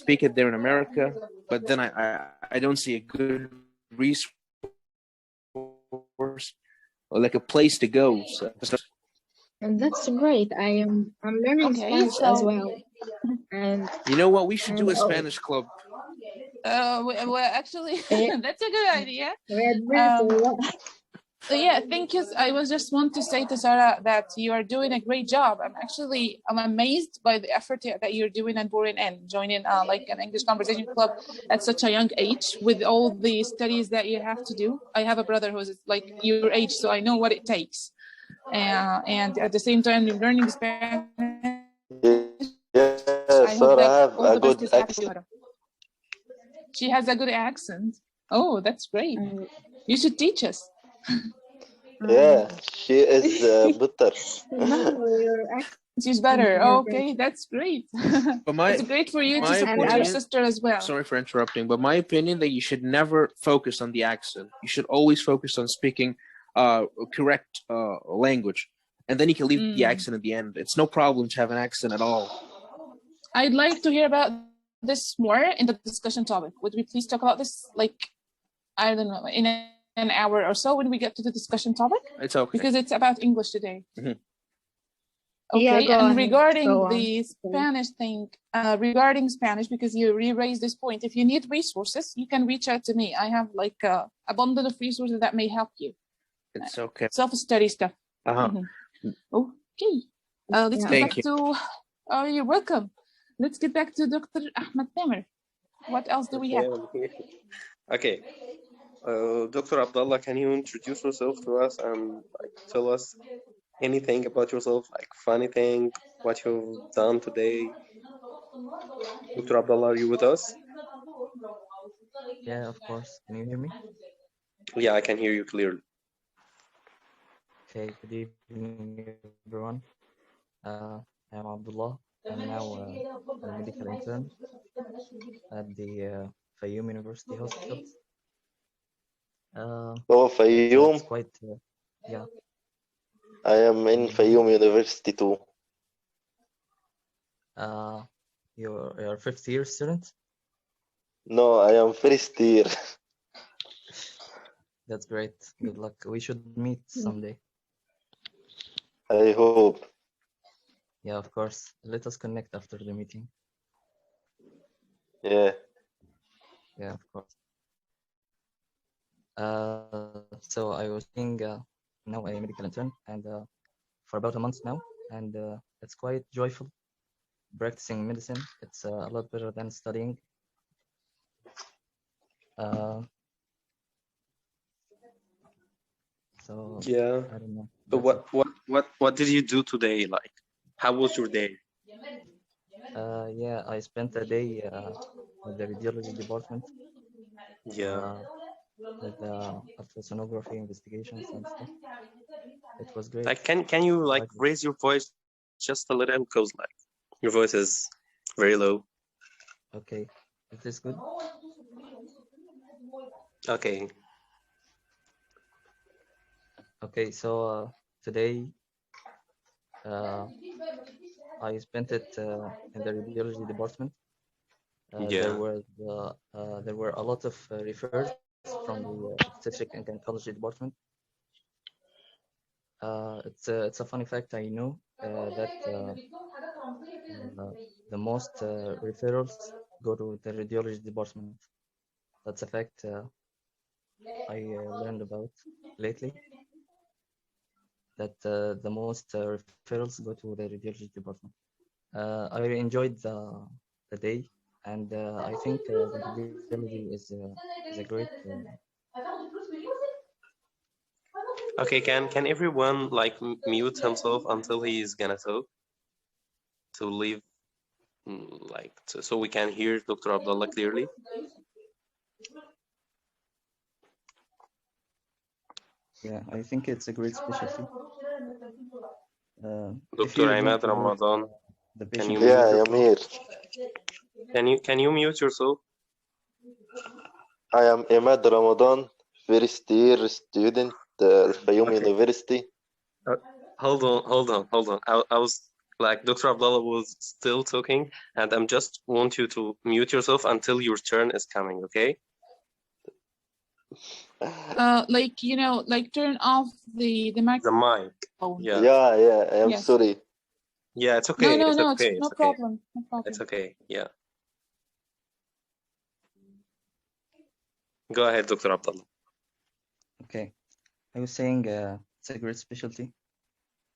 speak it there in America, but then I don't see a good resource or like a place to go. So. And that's great. I'm learning Spanish as well. And you know what? We should do a Spanish club. Well, actually, that's a good idea. So yeah, thank you. I was just want to say to Sarah that you are doing a great job. I'm amazed by the effort that you're doing and pouring in, joining like an English conversation club at such a young age with all the studies that you have to do. I have a brother who's like your age, so I know what it takes. And at the same time, you're learning Spanish. Yes, I hope Sarah that have all a the best good is happy accent. to her. She has a good accent. Oh, that's great. You should teach us. Yeah, she is better. She's better. Okay, that's great. But it's great for you to support your sister as well. Sorry for interrupting, but my opinion that you should never focus on the accent. You should always focus on speaking correct language, and then you can leave the accent at the end. It's no problem to have an accent at all. I'd like to hear about this more in the discussion topic. Would we please talk about this, like, I don't know, in an hour or so when we get to the discussion topic? It's okay. Because it's about English today. Mm-hmm. Okay, yeah, and regarding the Spanish thing, regarding Spanish, because you raised this point, if you need resources, you can reach out to me. I have like a bundle of resources that may help you. It's okay. Self-study stuff. Okay. Let's get back to... you're welcome. Let's get back to Dr. Ahmed Tamer. What else do we have? Okay. Dr. Abdullah, can you introduce yourself to us and like tell us anything about yourself, like funny thing, what you've done today? Dr. Abdullah, are you with us? Yeah, of course. Can you hear me? Yeah, I can hear you clearly. Okay, good evening, everyone. I'm Abdullah. I'm now a medical intern at the Fayoum University Hospital. Fayoum? It's quite, yeah. I am in Fayoum University too. You're a fifth year student? No, I am first year. That's great. Good luck. We should meet someday. I hope. Yeah, of course. Let us connect after the meeting. Yeah. Yeah, of course. So I was being now a medical intern and for about a month now, and it's quite joyful practicing medicine. It's a lot better than studying. So yeah, I don't know. So what did you do today? Like, how was your day? Yeah, I spent a day with the radiology department. Yeah. With ultrasonography investigations and stuff. It was great. Like, can you like raise your voice just a little, because like your voice is very low. Okay, is this good? Okay. Okay, so today I spent it in the radiology department. Yeah. There were a lot of referrals from the obstetric and gynecology department. It's a funny fact. I know that the most referrals go to the radiology department. That's a fact I learned about lately. That the most referrals go to the radiology department. I enjoyed the day, and I think the radiology is a great. Okay, can everyone like mute himself until he is gonna talk to leave, like so we can hear Dr. Abdullah clearly? Yeah, I think it's a great specialty. Dr. Ahmed Ramadan, can you mute yourself? I'm here. Can you mute yourself? I am Ahmed Ramadan, first year student at Fayoum University. Hold on. I was like Dr. Abdullah was still talking, and I'm just want you to mute yourself until your turn is coming, okay? Like, you know, like turn off the microphone. The mic. Yeah. Yeah, I'm Yes. sorry. Yeah, it's okay. No, It's no, okay. it's no It's okay. problem. No problem. It's okay. Yeah. Go ahead, Dr. Abdullah. Okay, I was saying it's a great specialty,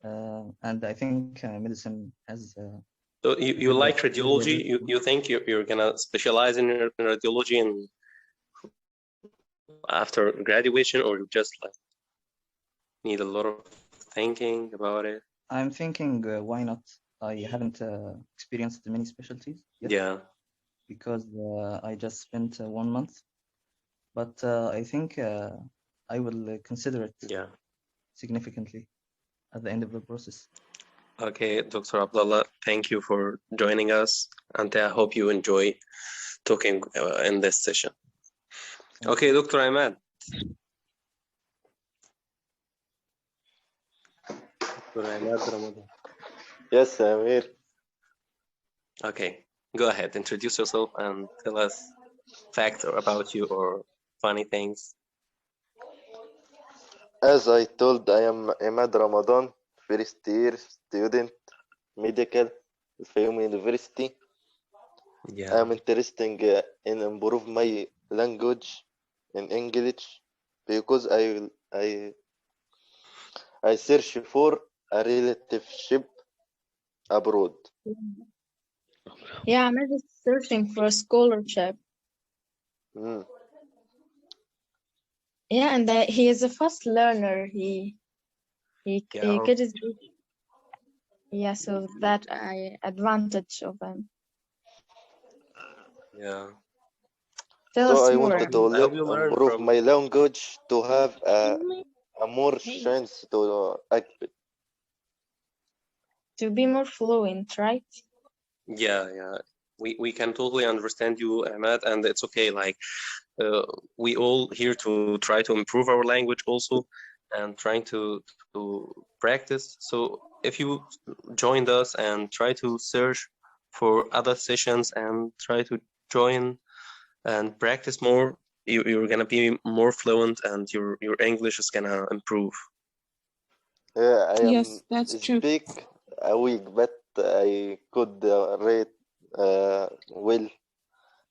and I think medicine has. So you good like opportunity. radiology? You think you're gonna specialize in radiology and after graduation, or you just like need a lot of thinking about it? I'm thinking, why not? I haven't experienced many specialties yet. Yeah. Because I just spent 1 month, but I think I will consider it Yeah. significantly at the end of the process. Okay, Dr. Abdullah, thank you for joining us, and I hope you enjoy talking in this session. Okay, Dr. Ahmed. Dr. Ahmed Ramadan. Yes, I'm here. Okay, go ahead, introduce yourself and tell us facts about you or funny things. As I told, I am Ahmed Ramadan, first year student, medical, Fayoum University. Yeah. I'm interested in improve my language in English because I search for a relationship abroad. Yeah, I'm just searching for a scholarship. Mm. Yeah, and he is a fast learner. He could just yeah, so that advantage of him. Yeah. Tell So us I more. wanted to improve my language to have a more chance to to be more fluent, right? Yeah, yeah. We can totally understand you, Ahmed, and it's okay. Like, we all here to try to improve our language also, and trying to practice. So if you joined us and try to search for other sessions and try to join and practice more, you're gonna be more fluent, and your English is gonna improve. Yeah, I Yes, that's true. speak a week, but I could rate well.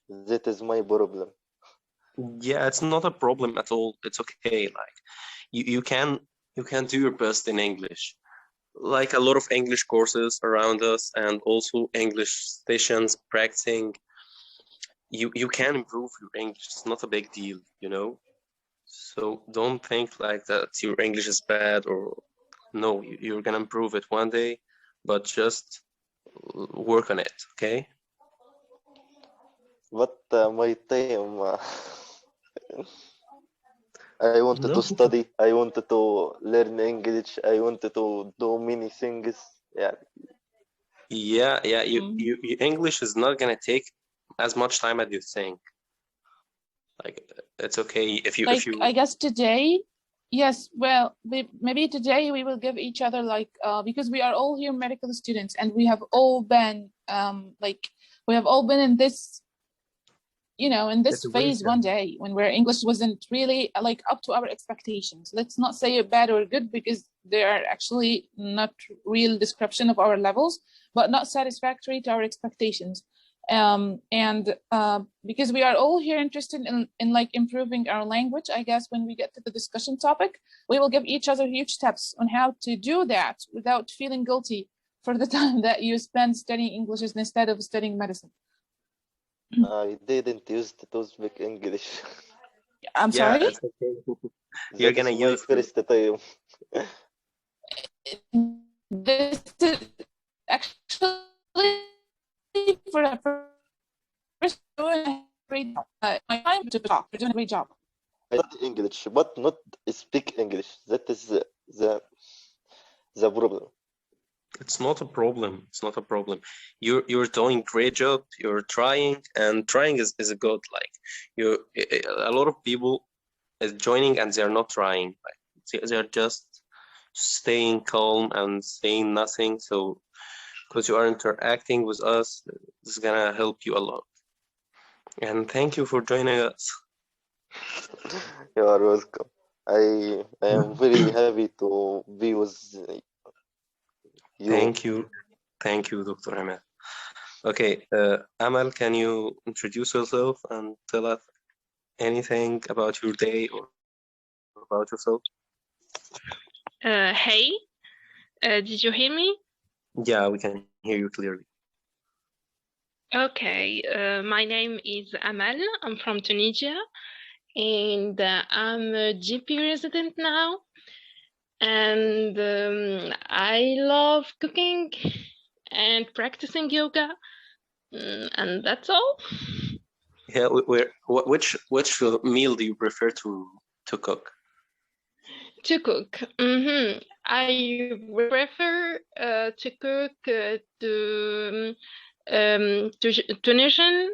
That is my problem. Yeah, it's not a problem at all. It's okay. Like, you can do your best in English. Like a lot of English courses around us, and also English sessions practicing. You can improve your English. It's not a big deal, you know. So don't think like that your English is bad, or no, you're gonna improve it one day, but just work on it, okay? But my time, I wanted No. to study. I wanted to learn English. I wanted to do many things. Yeah. Yeah, your English is not gonna take as much time as you think. Like, it's okay if you I guess today, yes, well, maybe today we will give each other like because we are all here medical students, and we have all been in this, you know, in this phase one day when where English wasn't really like up to our expectations. Let's not say it bad or good, because they are actually not real description of our levels, but not satisfactory to our expectations. Because we are all here interested in like improving our language, I guess when we get to the discussion topic, we will give each other huge tips on how to do that without feeling guilty for the time that you spend studying English instead of studying medicine. I didn't use to speak English. I'm sorry? It's okay. You're gonna use first time. This is actually for the first doing a great job. My time to talk. You're doing a great job. I study English, but not speak English. That is the problem. It's not a problem. It's not a problem. You're doing great job. You're trying, and trying is a good. Like, a lot of people is joining and they're not trying. Like, they're just staying calm and saying nothing. So because you are interacting with us. This is gonna help you a lot. And thank you for joining us. You are welcome. I am very happy to be with you. Thank you, Dr. Ahmed. Okay, Amal, can you introduce yourself and tell us anything about your day or about yourself? Hey, did you hear me? Yeah, we can hear you clearly. Okay, my name is Amal. I'm from Tunisia, and I'm a GP resident now. And I love cooking and practicing yoga, and that's all. Yeah, which meal do you prefer to cook? To cook, I prefer to cook Tunisian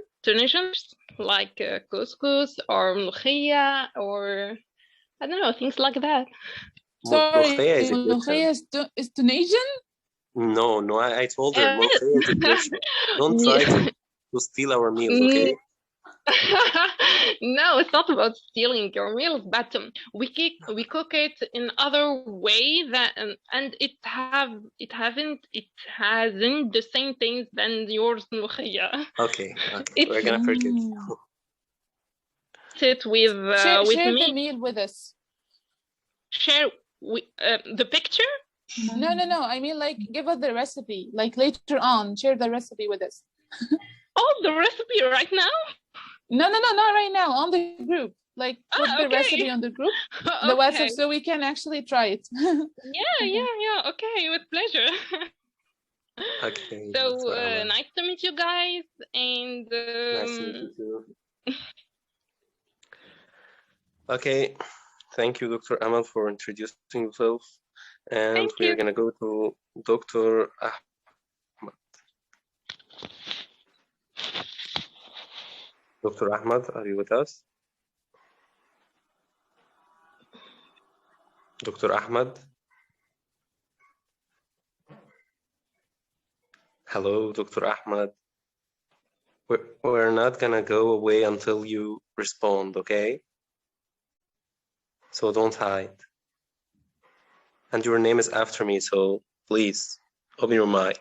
like couscous or mloukhia or I don't know, things like that. Sorry, Mloukhia is Egyptian. mloukhia is Tunisian? No, I told her mloukhia is Egyptian. Don't try to steal our meals, okay? No, it's not about stealing your meals, but we cook it in other way that and it hasn't the same things than yours mloukhia. Okay, we're gonna forget. Sit with share me. The meal with us. Share the picture? No. I mean, like, give us the recipe. Like later on, share the recipe with us. Oh, the recipe right now? No, not right now. On the group. Like, put the recipe on the group, the WhatsApp, so we can actually try it. Yeah. Okay, with pleasure. Okay. So nice to meet you guys, and nice to meet you too. Okay, thank you, Dr. Amal, for introducing yourself, and we are gonna go to Dr. Ahmed. Dr. Ahmed, are you with us? Dr. Ahmed? Hello, Dr. Ahmed. We're not gonna go away until you respond, okay? So don't hide. And your name is after me, so please open your mic.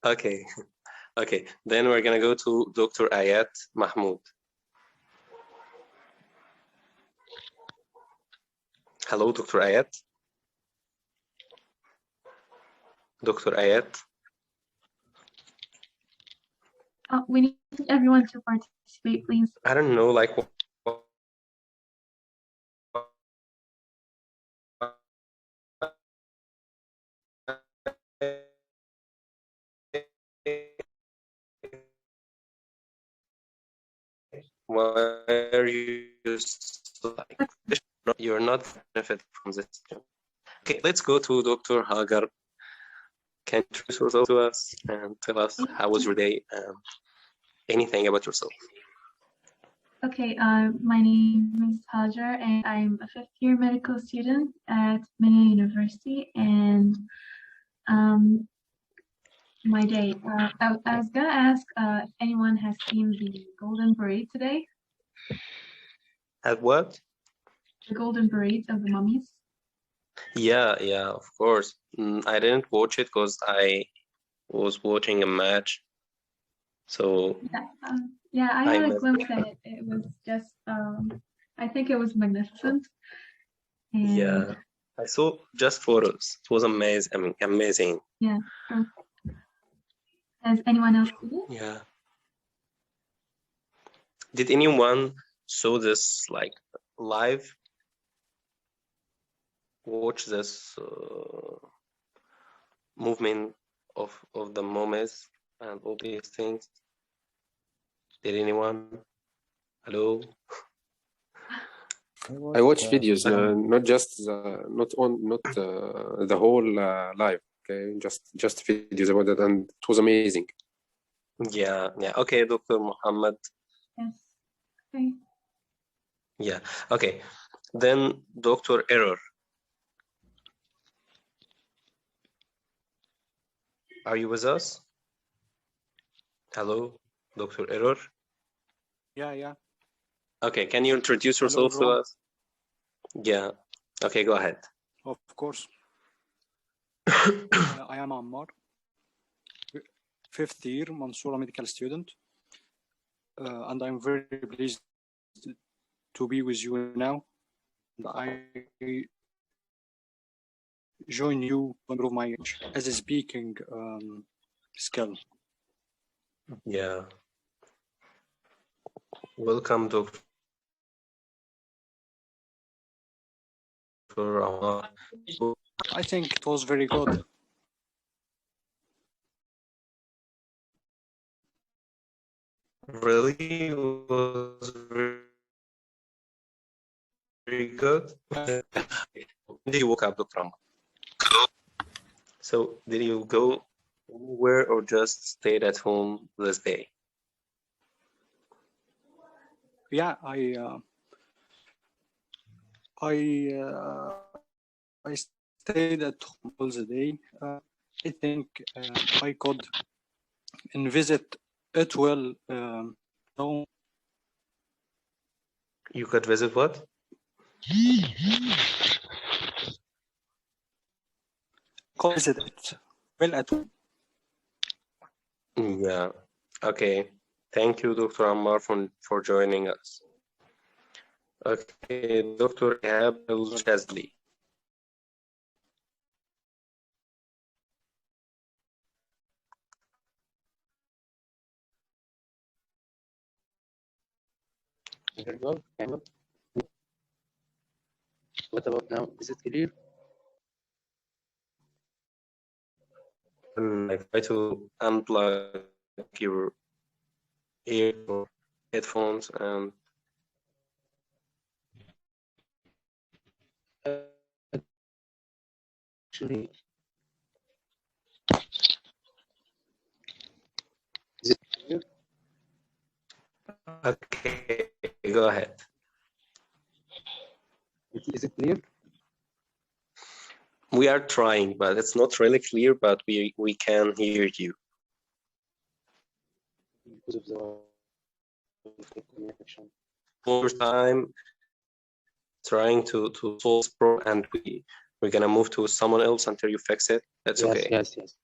Okay. Then we're gonna go to Dr. Ayat Mahmoud. Hello, Dr. Ayat. Dr. Ayat. We need everyone to participate, please. I don't know, like, why are you like, you're not benefiting from this? Okay, let's go to Dr. Hajer. Can you introduce yourself to us and tell us how was your day and anything about yourself? Okay, my name is Hajer, and I'm a fifth-year medical student at Minya University. And my day, I was gonna ask if anyone has seen the Golden Parade today. At what? The Golden Parade of the Mummies. Yeah, of course. I didn't watch it because I was watching a match. So yeah, I had a glimpse at it. It was just, I think it was magnificent. And yeah, I saw just photos. It was amazing. I mean, amazing. Yeah. Has anyone else seen it? Yeah. Did anyone saw this like live? Watch this movement of the mummies and all these things? Did anyone? Hello? I watch videos, not the whole live. Okay, just videos about it, and it was amazing. Yeah. Okay, Dr. Mohamed. Yes. Okay. Yeah. Okay. Then Dr. Error. are you with us? Hello, Dr. Error. Yeah. Okay, can you introduce yourself to us? Yeah. Okay, go ahead. Of course. I am Ammar, 5th year Mansoura medical student, and I'm very pleased to be with you now. And I join you to improve my as a speaking skill. Yeah. Welcome, Dr. Ammar. I think it was very good. Really? It was very good. Did you woke up, Dr. Ammar? So did you go anywhere or just stayed at home this day? Yeah, I stayed at home all the day. I think I could visit it well. No, You could visit what? could visit it well at home. Yeah. Okay. Thank you, Dr. Ammar, for joining us. Okay, Dr. Ihab El-Shazli. Very well. What about now? Is it clear? I try to unplug your ear or headphones and Actually, is it clear? okay, go ahead. Is it clear? We are trying, but it's not really clear, but we can hear you. Because of the connection. More time trying to solve this problem, and we're gonna move to someone else until you fix it. That's Yes, okay. yes.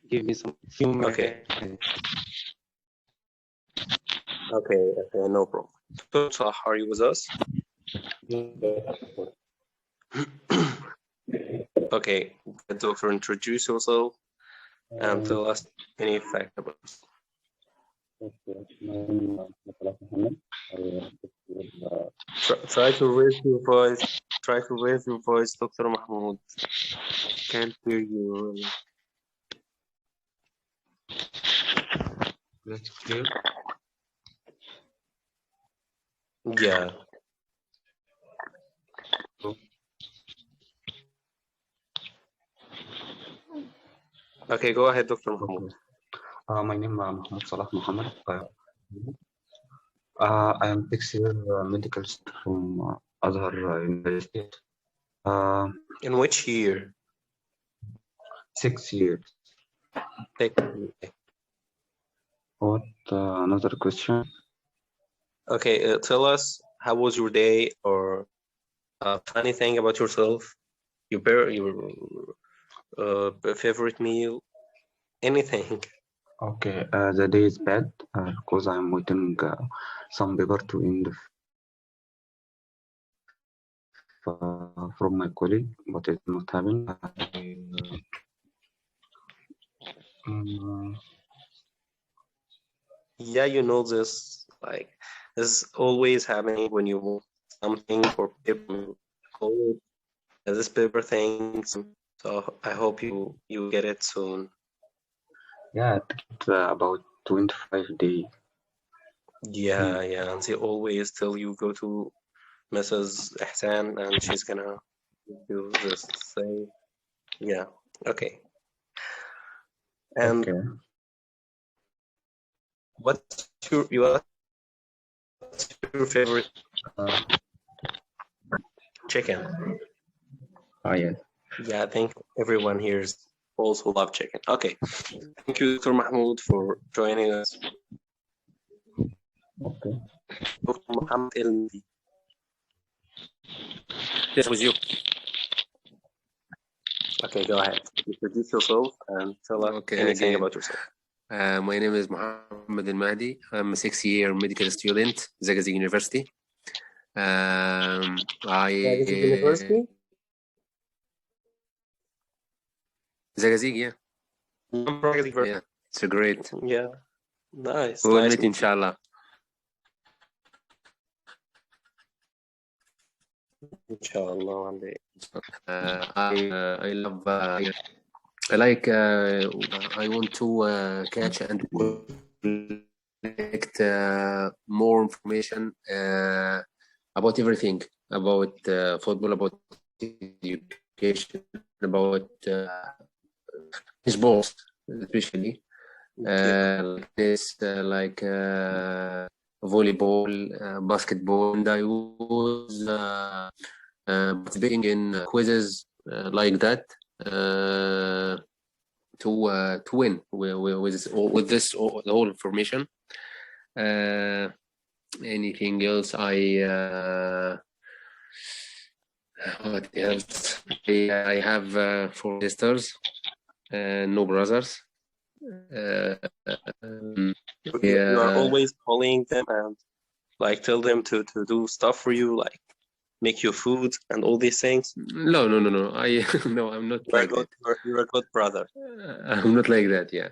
Give me some few minutes. Okay, no problem. So, are you with us? Okay, doctor, introduce yourself and tell us any fact about it. Try to raise your voice. Try to raise your voice, Dr. Mahmoud. Can't hear you. That's clear. Yeah. Okay, go ahead, Dr. Mahmoud. My name is Mohamed Mohamed. I am 6th year medical student from Azhar University. In which year? 6 years. What another question? Okay, tell us how was your day, or funny thing about yourself, your favorite meal, anything. Okay, the day is bad because I'm waiting some paper to end from my colleague, but it's not happening. Yeah, you know this. Like, this is always happening when you want something for paper. This paper thing. So I hope you get it soon. Yeah, it's about 25 days. Yeah, and they always tell you go to Mrs. Ihsan and she's gonna do this thing. Yeah, okay. And okay. What's your favorite chicken? Oh, yeah. Yeah, I think everyone here is also love chicken. Okay. Thank you, Dr. Mahmoud, for joining us. Okay. Dr. Mohamed Elfalaky. Yes, with you. Okay, go ahead. Introduce yourself and tell us Okay, anything again. about yourself. My name is Mohamed Elfalaky. I'm a 6-year medical student, Zagazig University. University? Zagazig, yeah. Yeah. Yeah, it's a great. Yeah. Nice. We will Nice meet, to meet you. inshallah. Inshallah, one day. I love. I like. I want to catch and collect more information about everything, about football, about education, about sports, especially like this, like volleyball, basketball, and I was participating in quizzes like that to win with this the whole information. Anything else? What else? I have 4 sisters, no brothers. You are always calling them and like tell them to do stuff for you, like make your food and all these things. No. I no, I'm not like that. You're a good brother. I'm not like that. Yeah.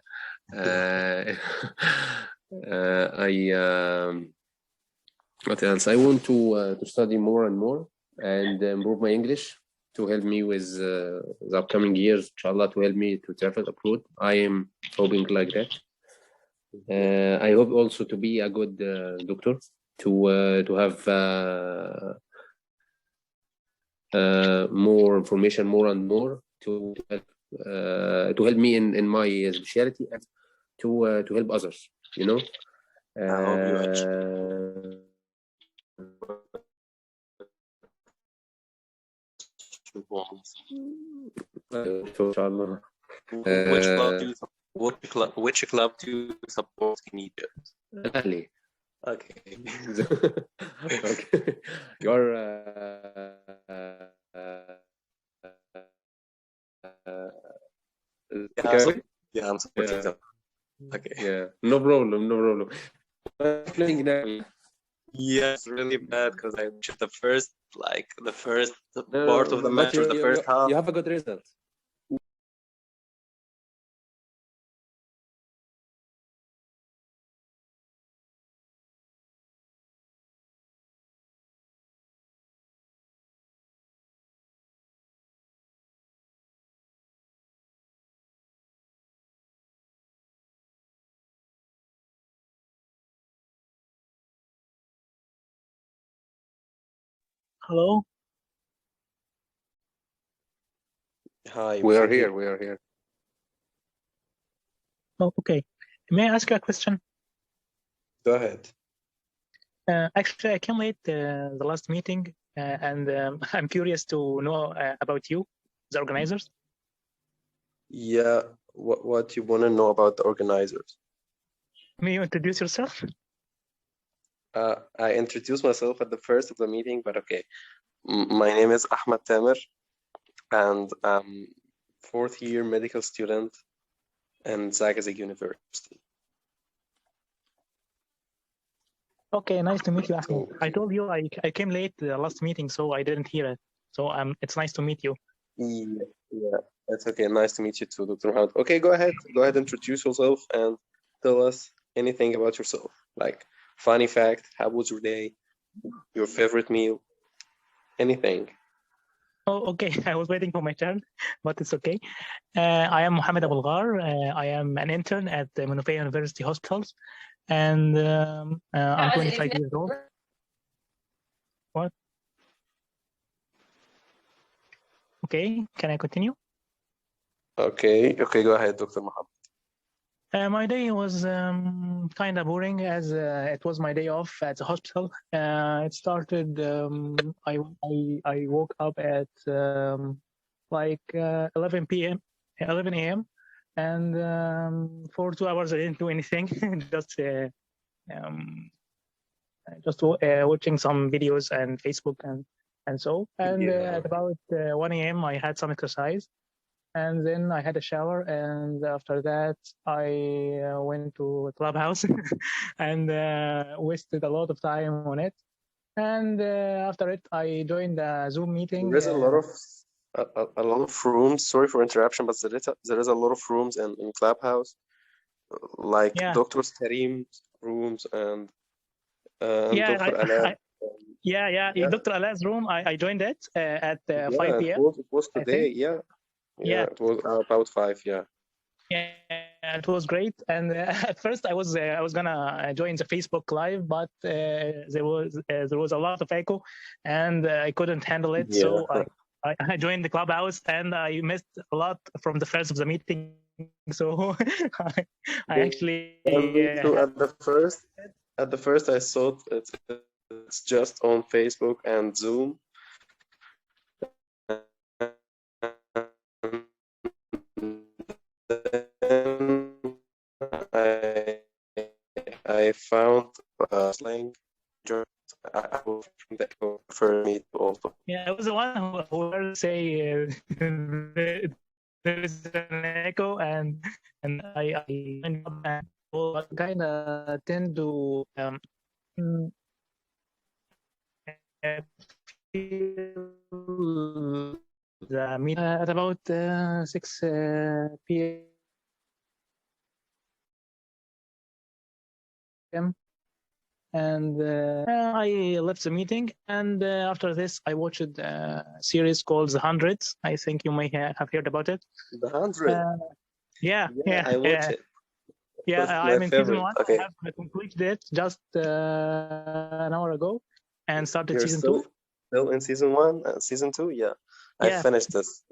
What else? I want to study more and more and improve my English to help me with the upcoming years, inshallah, to help me to travel abroad. I am hoping like that. I hope also to be a good doctor, to have more information, more and more to help me in my specialty and to help others. You know. I hope you achieve. Inshallah. Which club do you support in Egypt? Ahli. Okay. Okay. You're yeah, I'm supporting them. Okay. Yeah, no problem. Playing now. Yeah, it's really bad because I watched the first part of the match or the first half. You have a good result. Hello. Hi. We are here. Oh, okay. May I ask you a question? Go ahead. Actually, I came late the last meeting, and I'm curious to know about you, the organizers. Yeah. What you want to know about the organizers? May you introduce yourself? I introduced myself at the first of the meeting, but okay. My name is Ahmed Tamer, and I'm 4th-year medical student in Zagazig University. Okay, nice to meet you, Ahmed. I told you I came late the last meeting, so I didn't hear it. So it's nice to meet you. Yeah, that's okay. Nice to meet you too, Dr. Mohamed. Okay, go ahead, introduce yourself and tell us anything about yourself, like funny fact, how was your day, your favorite meal, anything. Oh, okay. I was waiting for my turn, but it's okay. I am Mohamed Elfalaky. I am an intern at the Menifee University Hospitals, and I'm 25 years old. What? Okay, can I continue? Okay, go ahead, Dr. Mohamed. My day was kind of boring as it was my day off at the hospital. It started, I woke up at like 11 p.m. 11 a.m. And for 2 hours I didn't do anything, just watching some videos and Facebook and so. And at about 1 a.m. I had some exercise, and then I had a shower, and after that I went to a clubhouse and wasted a lot of time on it. And after it, I joined a Zoom meeting. There is a lot of rooms. Sorry for interruption, but there is a lot of rooms in Clubhouse, like Dr. Karim's rooms and Dr. Ala. Dr. Ala's room. I joined it at 5 p.m. It was today. Yeah, it was about 5. Yeah, it was great. And at first I was gonna join the Facebook Live, but there was a lot of echo, and I couldn't handle it. Yeah. So I joined the Clubhouse, and I missed a lot from the first of the meeting. So I actually at the first I thought it's just on Facebook and Zoom. I found a slang for me also. Yeah, I was the one who would say there is an echo, and I kind of tend to feel the meeting at about 6 p.m. And I left the meeting, and after this I watched a series called The Hundreds. I think you may have heard about it. The Hundred. Yeah, I watched it. Yeah, I'm in season 1. Okay. I have completed it just an hour ago and started You're season 2. Still in season 1 and season 2? Yeah. I finished this.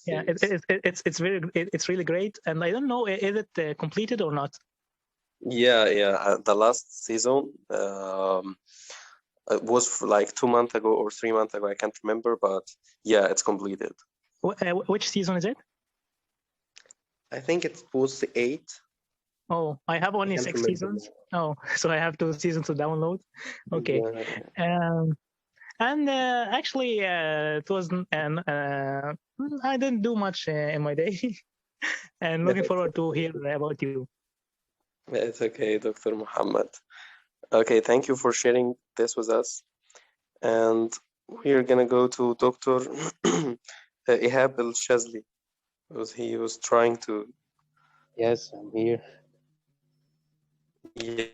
Yeah, it's really great, and I don't know, is it completed or not? Yeah. The last season it was like 2 months ago or 3 months ago. I can't remember, but yeah, it's completed. Which season is it? I think it was 8. Oh, I have only 6 seasons. Oh, so I have 2 seasons to download. Okay. Yeah. And actually, it was I didn't do much in my day, and looking forward to hear about you. It's okay, Dr. Mohammed. Okay, thank you for sharing this with us. And we're gonna go to Dr. Ihab El-Shazli, because he was trying to. Yes, I'm here. Yeah.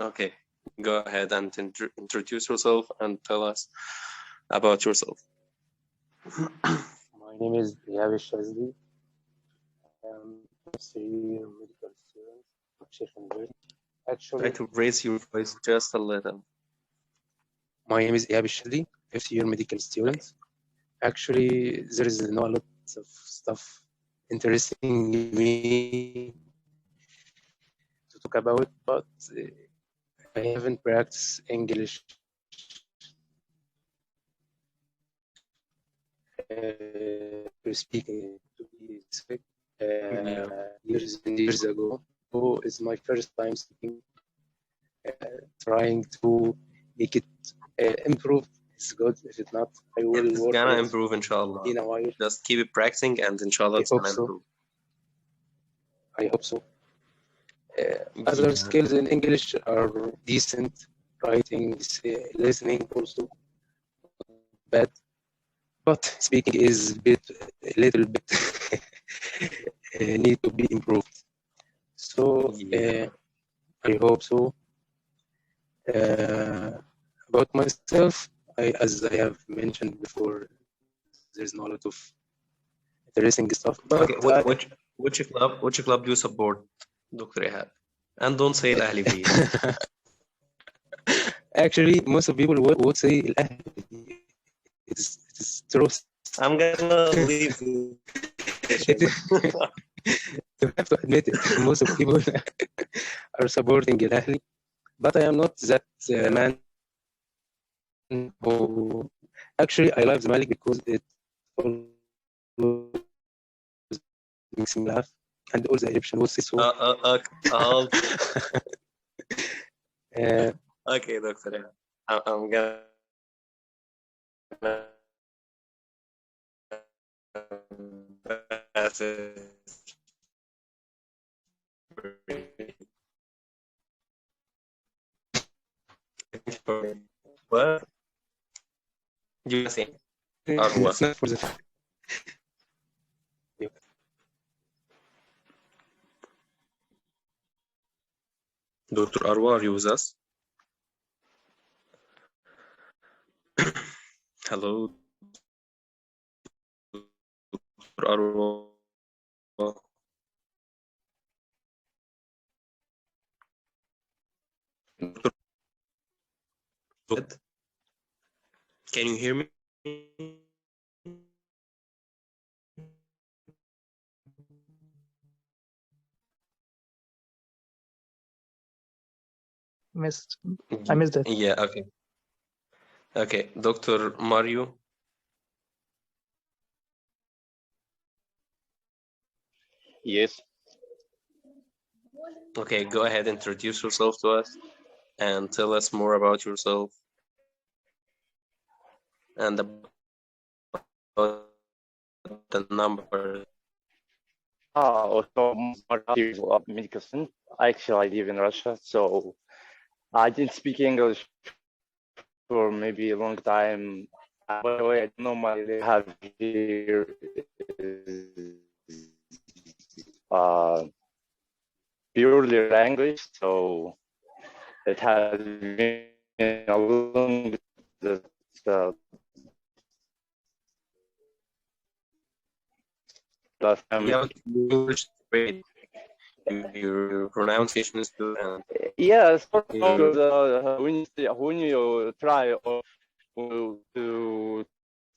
Okay, go ahead and introduce yourself and tell us about yourself. My name is Ihab El-Shazli. I'm a 3-year medical student at Sheikh University. Actually, try to raise your voice just a little. My name is Ihab El-Shazli, 5th-year medical student. Actually, there is not a lot of stuff interesting me to talk about, but I haven't practiced English speaking to be specific years and years ago. So it's my first time speaking, trying to make it improve. It's good. If it's not, I will it's work. It's gonna improve, inshallah. In a while. Just keep it practicing, and inshallah, it's gonna improve. I hope so. Other skills in English are decent. Writing, listening also bad, but speaking is a little bit need to be improved. So I hope so. About myself, as I have mentioned before, there's not a lot of interesting stuff. But okay, which club do you support, Dr. Ihab? And don't say Al Ahly, please. Actually, most of people would say Al Ahly. It's true. I'm gonna leave. You have to admit it. Most of people are supporting Al Ahly, but I am not that man who. Actually, I love Zamalek because it follows makes me laugh, and all the Egyptian would say so. Okay, Doctor. I'm gonna pass it. What? You say? Arwa. It's not for the Dr. Arwa, are you with us? Hello, Dr. Arwa. Dr. Can you hear me? I missed it. Yeah, okay. Okay, Dr. Mario. Yes. Okay, go ahead, introduce yourself to us and tell us more about yourself and about the number. So medical student. Actually, I live in Russia, so I didn't speak English for maybe a long time. By the way, I don't know my have here is purely language, so it has been a long last time. Yeah, English is great. Your pronunciation is good. Yeah, sort of, when you try to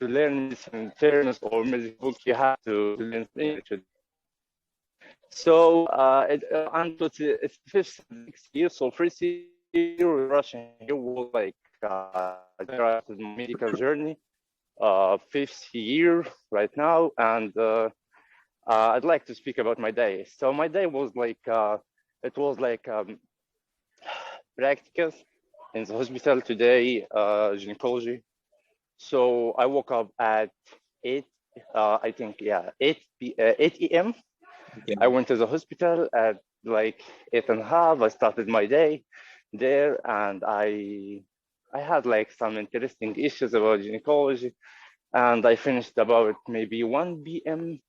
learn some terms or music book, you have to learn English. So it's fifth, 6th year. So first year Russian here was like medical journey. 5th year right now, and I'd like to speak about my day. So my day was like it was like practicals in the hospital today, gynecology. So I woke up at 8, I think, yeah, 8 a.m. Yeah. I went to the hospital at like 8:30. I started my day there, and I had like some interesting issues about gynecology, and I finished about maybe 1 p.m.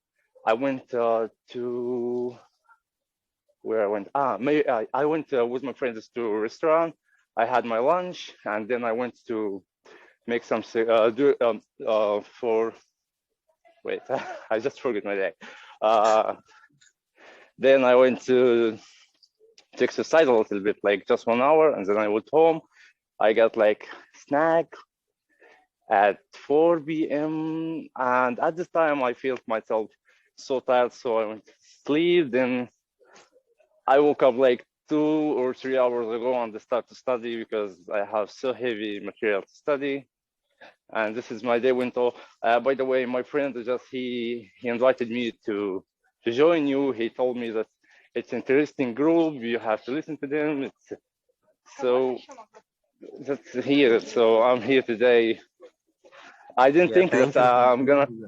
I went to where I went. Maybe I went with my friends to a restaurant. I had my lunch, and then I went to make some for. Wait, I just forgot my day. Then I went to exercise a little bit, like just 1 hour, and then I went home. I got like snack at 4 p.m. and at this time I felt myself so tired, so I went to sleep. Then I woke up like 2 or 3 hours ago and I start to study because I have so heavy material to study. And this is my day went off. By the way, my friend he invited me to join you. He told me that it's an interesting group. You have to listen to them. So that's here. So I'm here today. I didn't think that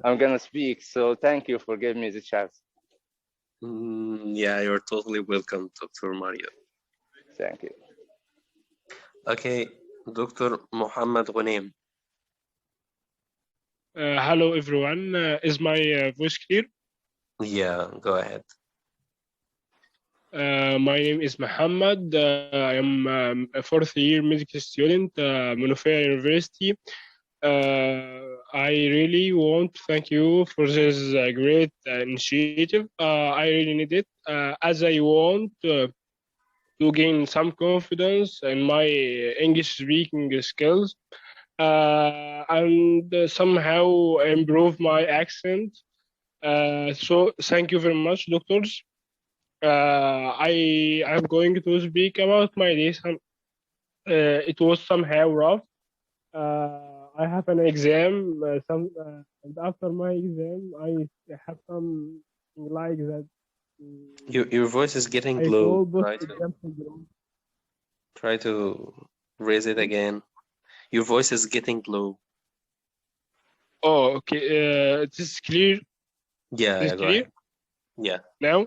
I'm gonna speak. So thank you for giving me the chance. Yeah, you're totally welcome, Dr. Mario. Thank you. Okay, Dr. Mohamed Ghunaim. Hello, everyone. Is my voice clear? Yeah, go ahead. My name is Mohamed. I am a 4th year medical student at Monofea University. I really want to thank you for this great initiative. I really need it as I want to gain some confidence in my English speaking skills and somehow improve my accent. So thank you very much, doctors. I am going to speak about my day. It was somehow rough. I have an exam, and after my exam, I have some like that. Your voice is getting I low. call Try to post-exam syndrome. try to raise it again. Your voice is getting low. Oh, okay. This is clear. Yeah, This yeah, go clear ahead. Yeah, now.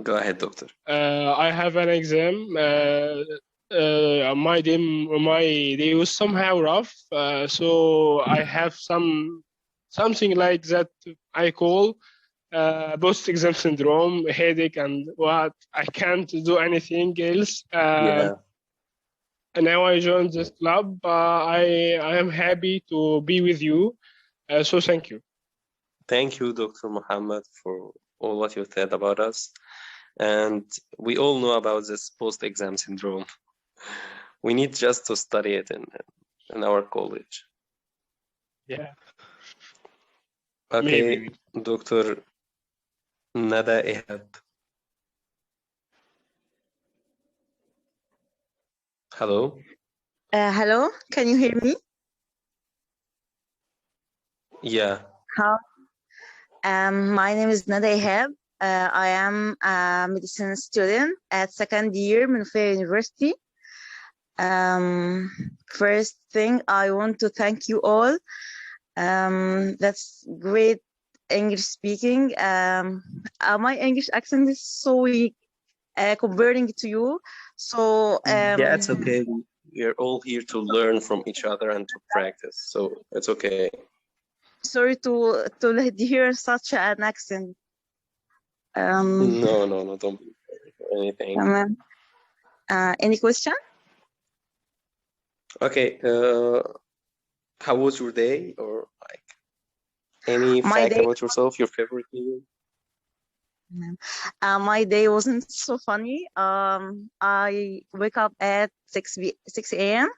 go ahead, doctor. I have an exam. My day was somehow rough. So I have something like that I call post-exam syndrome, headache, and what I can't do anything else. Yeah. And now I joined this club. I am happy to be with you. So thank you. Thank you, Dr. Mohammed, for all what you said about us. And we all know about this post-exam syndrome. We need just to study it in our college. Yeah. Okay, Maybe. Dr. Nada Ehab. Hello? Hello, can you hear me? Yeah. How? My name is Nada Ehab. I am a medicine student at second year Manufacturing University. First thing, I want to thank you all. That's great English speaking. My English accent is so weak comparing to you. So Yeah, it's okay. We're all here to learn from each other and to practice. So it's okay. sorry to hear such an accent. No, don't be sorry for anything. Any question? Okay, how was your day? Or like any My fact day- about yourself, your favorite meal? My day wasn't so funny. I wake up at 6 a.m.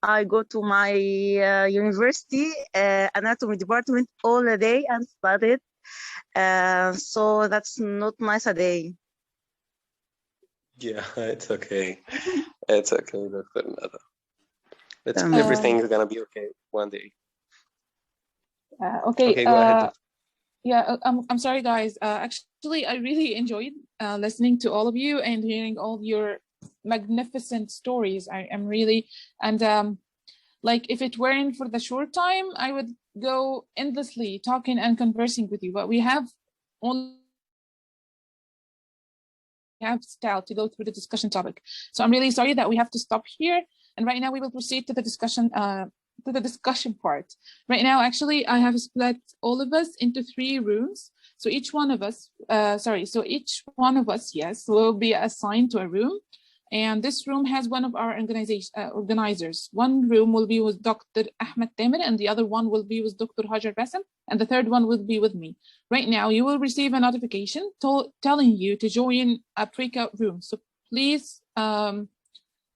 I go to my university anatomy department all the day and studied. So that's not nice a day. Yeah, it's okay. It's okay, Dr. Nada. Everything is gonna be okay one day. Okay. Okay, go ahead, Doctor. Yeah, I'm sorry, guys. Actually, I really enjoyed listening to all of you and hearing all your magnificent stories. I'm really, and like if it weren't for the short time, I would go endlessly talking and conversing with you. But we have only style to go through the discussion topic. So I'm really sorry that we have to stop here. And right now we will proceed to the discussion part. Right now, actually, I have split all of us into 3 rooms. So each one of us, yes, will be assigned to a room. And this room has one of our organizers. One room will be with Dr. Ahmed Tamer, and the other one will be with Dr. Hajer Bassem, and the third one will be with me. Right now, you will receive a notification telling you to join a breakout room. So please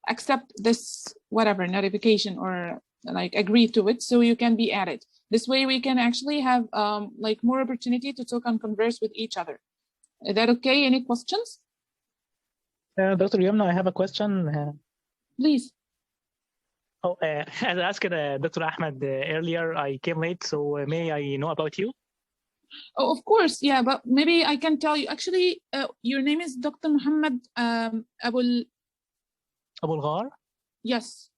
accept this notification or like agree to it so you can be added. This way we can actually have like more opportunity to talk and converse with each other. Is that okay? Any questions? Dr. Yomna, I have a question. Please. Oh, as I asked Dr. Ahmed earlier, I came late, so may I know about you? Oh, of course, yeah, but maybe I can tell you. Actually, your name is Dr. Mohamed Abulghar? Yes.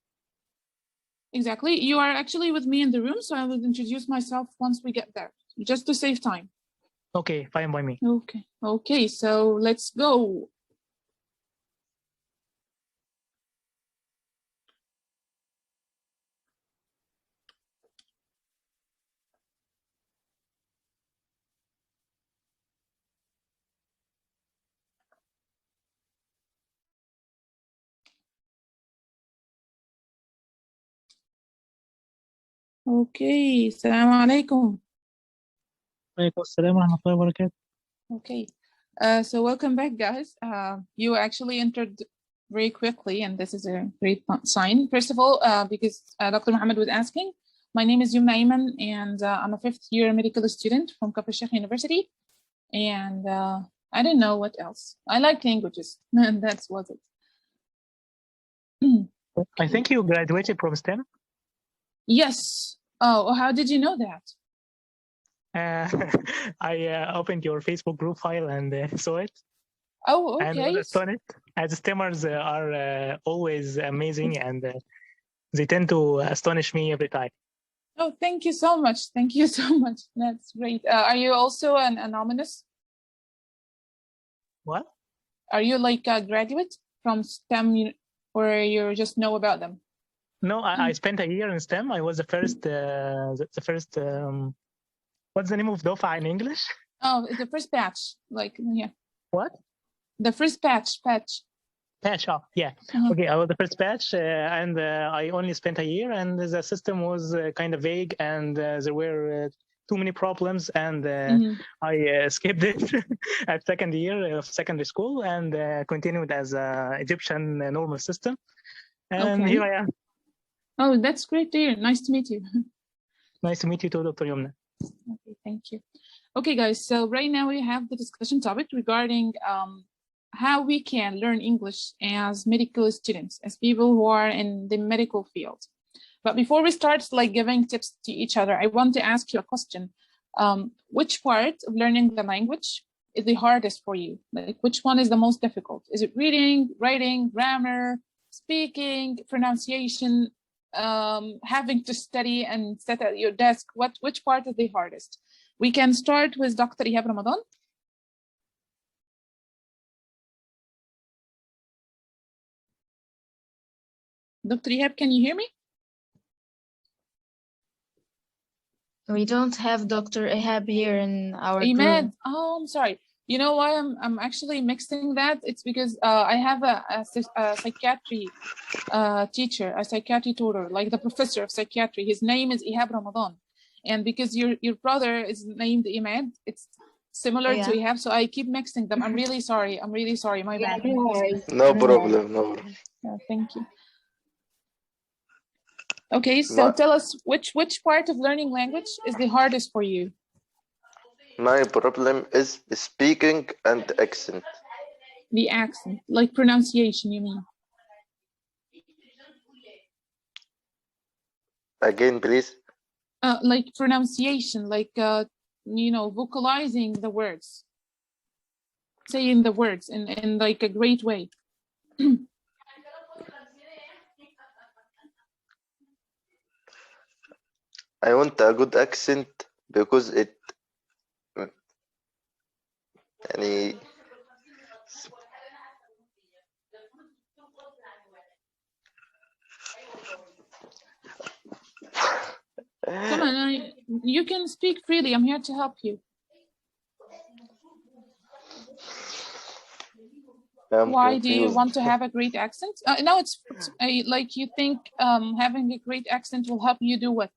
Exactly. You are actually with me in the room, so I will introduce myself once we get there, just to save time. Okay, fine by me. Okay. Okay, so let's go. Okay, Assalamu alaikum. Alaikum assalam wa rahmatullahi wa barakatuh. Okay, so welcome back, guys. You actually entered very quickly, and this is a great sign. First of all, because Dr. Mohammed was asking, my name is Yomna Ayman, and I'm a 5th year medical student from Kafr Sheikh University. And I don't know what else. I like languages, and that's what it. I think you graduated from STEM. Yes. Oh, how did you know that? I opened your Facebook group file and saw it. Oh, And okay. was astonished, as stimmers are always amazing, and they tend to astonish me every time. Oh, thank you so much. Thank you so much. That's great. Are you also an anonymous? What? Are you like a graduate from STEM, or you just know about them? No, I spent a year in STEM. I was the first. What's the name of DOFA in English? Oh, the first batch. Like, yeah. What? The first batch. Patch up, yeah. Okay, I was the first batch, and I only spent a year, and the system was kind of vague, and there were too many problems, and I skipped it at second year of secondary school and continued as Egyptian normal system, and Okay. here I am. Oh, that's great to hear. Nice to meet you. Nice to meet you too, Dr. Yomna. Okay, thank you. Okay, guys, so right now we have the discussion topic regarding how we can learn English as medical students, as people who are in the medical field. But before we start like giving tips to each other, I want to ask you a question. Which part of learning the language is the hardest for you? Like, which one is the most difficult? Is it reading, writing, grammar, speaking, pronunciation, having to study and sit at your desk? Which part is the hardest? We can start with Dr. Ihab Ramadan. Dr. Ihab, can you hear me? We don't have Dr. Ihab here in our Ahmed. group. Oh, I'm sorry. You know why I'm actually mixing that? It's because I have a psychiatry teacher, a psychiatry tutor, like the professor of psychiatry. His name is Ihab Ramadan. And because your brother is named Ahmed, it's similar to Ihab, so I keep mixing them. I'm really sorry. My bad. No problem. No problem. Yeah, thank you. Okay, so tell us which part of learning language is the hardest for you? My problem is speaking and accent. The accent, like pronunciation, you mean? Again, please. Like pronunciation, like vocalizing the words, saying the words in like a great way. I want a good accent because it Come on, you can speak freely. I'm here to help you. Why do you want to have a great accent? No, it's like you think having a great accent will help you do what?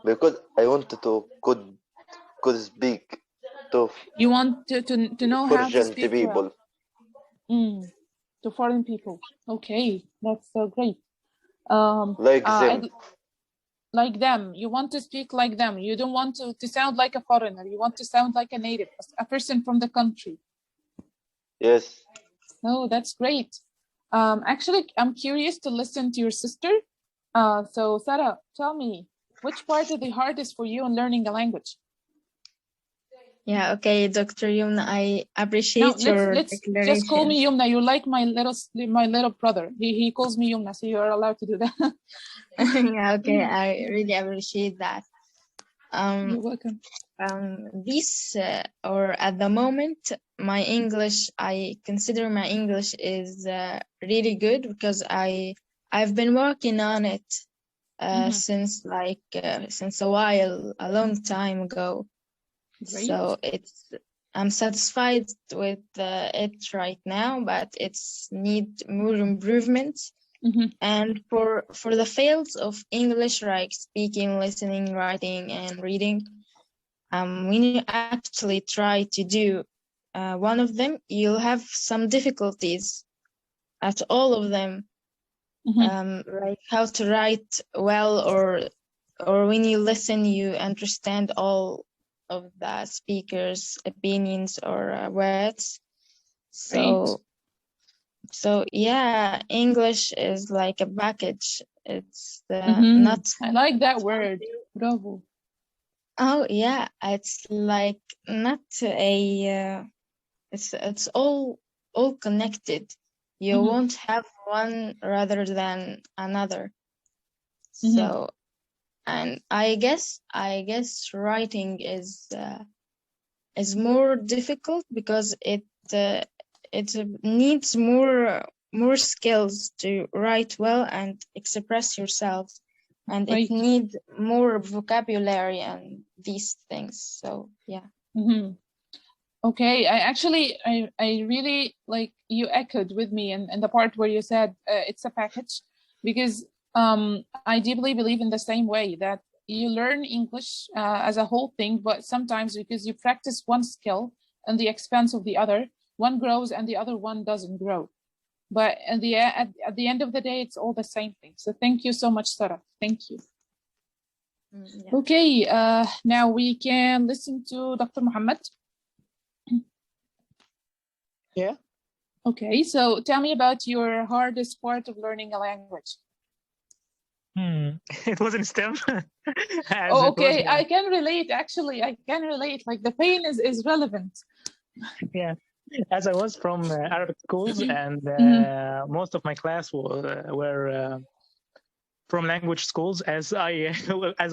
Because I want to could speak to. You want to know how to speak people. Well. To foreign people. Okay, that's so great. Like them. Like them. You want to speak like them. You don't want to sound like a foreigner. You want to sound like a native, a person from the country. Yes. Oh, that's great. Actually, I'm curious to listen to your sister. So Sarah, tell me, which part is the hardest for you in learning a language? Yeah, okay, Dr. Yomna, I appreciate your declaration. Just call me Yomna. You're like my little brother. He calls me Yomna, so you're allowed to do that. Yeah, okay, I really appreciate that. You're welcome. Or at the moment, my English, I consider my English is really good because I've been working on it since a while, a long time ago. Great. So I'm satisfied with it right now, but it's need more improvement. And for the fields of English, like speaking, listening, writing, and reading, when you actually try to do one of them, you'll have some difficulties at all of them. Like how to write well, or when you listen, you understand all of the speaker's opinions or words. So yeah, English is like a package. It's not. I like that word. Bravo. Oh yeah, it's like not a. It's all connected. You won't have one rather than another. So, and I guess writing is more difficult because it needs more skills to write well and express yourself, and it needs more vocabulary and these things. So yeah. Okay, I really like you echoed with me in the part where you said it's a package, because I deeply believe in the same way that you learn English as a whole thing, but sometimes because you practice one skill at the expense of the other, one grows and the other one doesn't grow. But at the end of the day, it's all the same thing. So thank you so much, Sarah. Thank you. Yeah. Okay, now we can listen to Dr. Mohamed. Yeah. Okay, so tell me about your hardest part of learning a language. It was in STEM. Oh, okay, I can relate, actually. I can relate. Like the pain is relevant. Yeah. As I was from Arabic schools, and most of my class were from language schools. As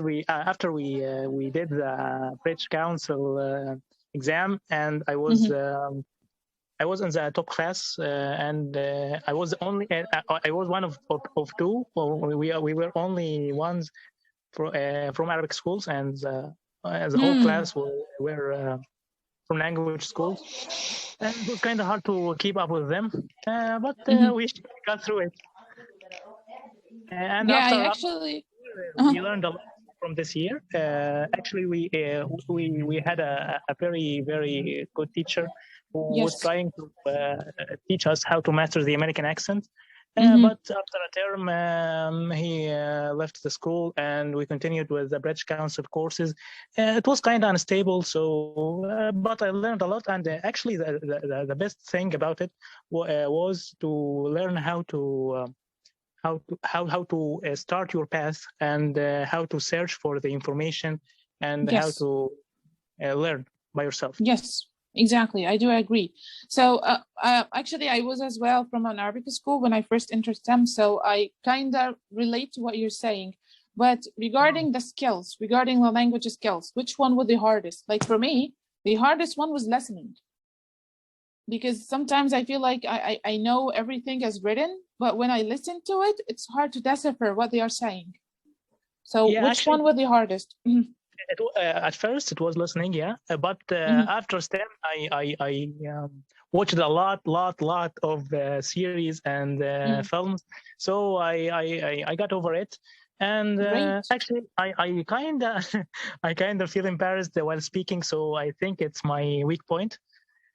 we after we did the British Council exam, and I was in the top class, and I was one of two. We were only ones from Arabic schools, and the whole class were from language schools, and it was kind of hard to keep up with them, but we got through it. And yeah, after we learned a lot from this year. Actually, we had a very good teacher who was trying to teach us how to master the American accent. But after a term, he left the school, and we continued with the British Council courses. It was kind of unstable, so but I learned a lot. And actually, the best thing about it was to learn how to start your path, and how to search for the information, and how to learn by yourself. Yes. Exactly, I do agree. So actually, I was as well from an Arabic school when I first entered STEM, so I kind of relate to what you're saying. But regarding the skills, regarding the language skills, which one was the hardest? Like for me, the hardest one was listening. Because sometimes I feel like I know everything as written, but when I listen to it, it's hard to decipher what they are saying. So which one was the hardest? At first it was listening, but after STEM I watched a lot of series and films, so I got over it, and actually I kind of feel embarrassed while speaking, so I think it's my weak point.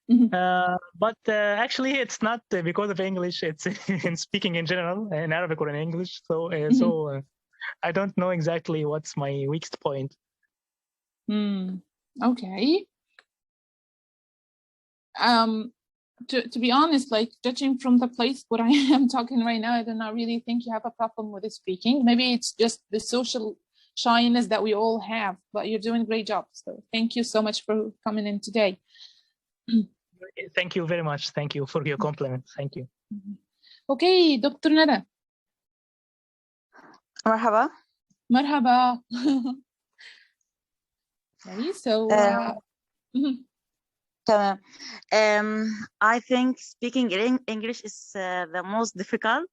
But actually it's not because of English, it's in speaking in general, in Arabic or in English, so I don't know exactly what's my weakest point. Okay. To be honest, like judging from the place where I am talking right now, I do not really think you have a problem with the speaking. Maybe it's just the social shyness that we all have, but you're doing a great job. So thank you so much for coming in today. Thank you very much. Thank you for your compliment. Thank you. Okay, Dr. Nada. Marhaba. Marhaba. Okay, so I think speaking English is the most difficult.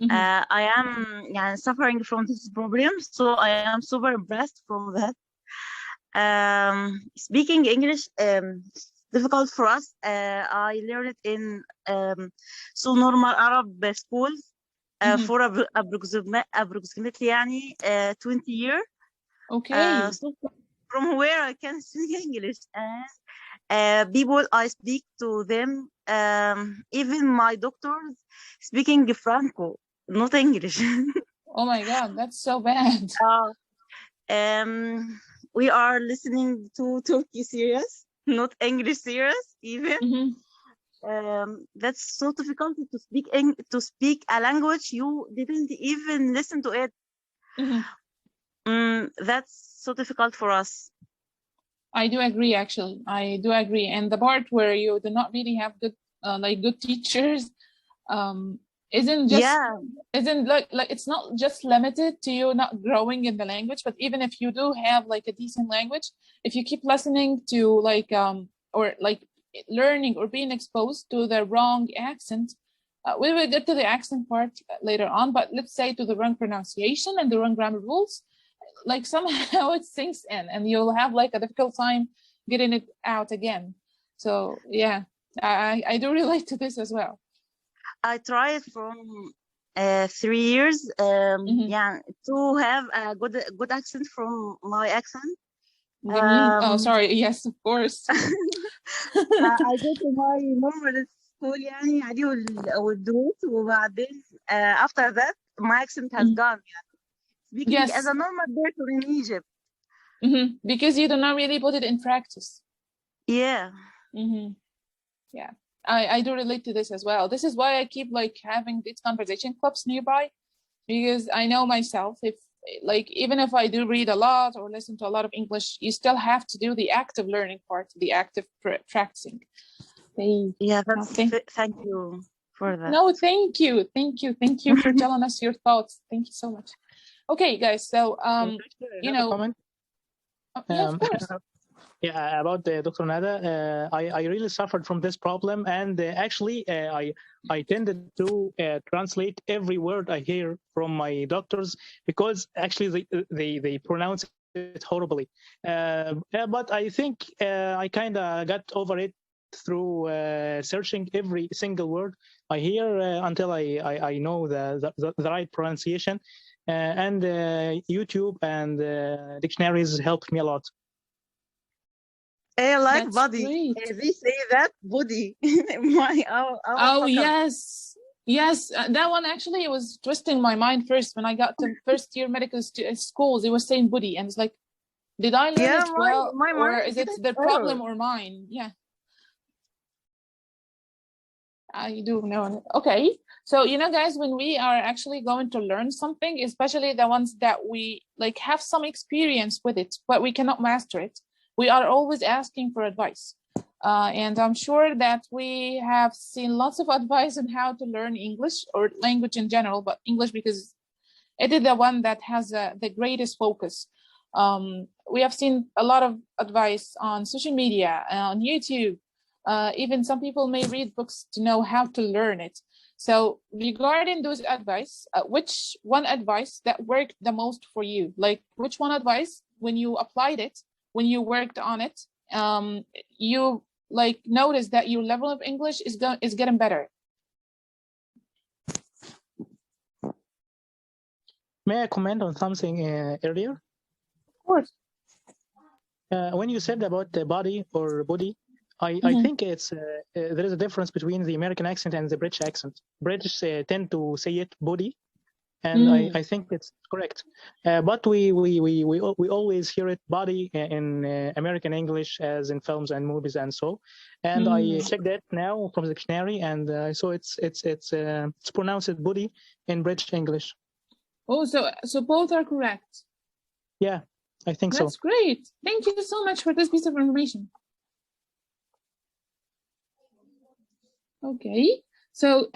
I am suffering from this problem, so I am super impressed from that. Speaking English difficult for us. I learned it in so normal Arab schools for approximately 20 years. Okay. So from where I can speak English, and people I speak to them, even my doctors speaking Franco, not English. Oh my God, that's so bad. We are listening to Turkey series, not English series even. that's so difficult to speak a language you didn't even listen to it. That's so difficult for us. I do agree, actually. I do agree. And the part where you do not really have good, good teachers, isn't like it's not just limited to you not growing in the language, but even if you do have like a decent language, if you keep listening to or learning or being exposed to the wrong accent, we will get to the accent part later on, but let's say to the wrong pronunciation and the wrong grammar rules, like somehow it sinks in and you'll have like a difficult time getting it out again. So yeah, I do relate to this as well. I tried from 3 years to have a good accent from my accent. Oh, sorry. Yes, of course. I go to my normal school يعني عادي والدروس وبعدين after that my accent has gone. Speaking as a normal person in Egypt. Because you do not really put it in practice. Yeah. Yeah. I do relate to this as well. This is why I keep like having these conversation clubs nearby, because I know myself, if like even if I do read a lot or listen to a lot of English, you still have to do the active learning part, the active practicing. Thank you for that. No, thank you for telling us your thoughts. Thank you so much. Okay, guys. So you know, comment? Yeah, of course. Yeah, about Dr. Nada, I really suffered from this problem, and actually I tended to translate every word I hear from my doctors, because actually they pronounce it horribly. But I think I kind of got over it through searching every single word I hear until I know the right pronunciation, and YouTube and dictionaries helped me a lot. I like That's body. great. They say that body. Yes. That one actually was twisting my mind first when I got to first year medical schools. It was saying body, and it's like, did I learn it well, or is it their problem or mine? Yeah. I do know. Okay. So, you know, guys, when we are actually going to learn something, especially the ones that we like have some experience with it, but we cannot master it, we are always asking for advice. And I'm sure that we have seen lots of advice on how to learn English or language in general, but English because it is the one that has the greatest focus. We have seen a lot of advice on social media, on YouTube. Even some people may read books to know how to learn it. So regarding those advice, which one advice that worked the most for you? Like which one advice, when you applied it, when you worked on it, you like noticed that your level of English is getting better? May I comment on something earlier? Of course. When you said about the body or body, I think it's there is a difference between the American accent and the British accent. British tend to say it body, and I think it's correct. But we always hear it body in American English, as in films and movies and so. And I checked that now from the dictionary, and so it's pronounced body in British English. Oh, so both are correct. Yeah, I think so. That's great. Thank you so much for this piece of information. Okay, so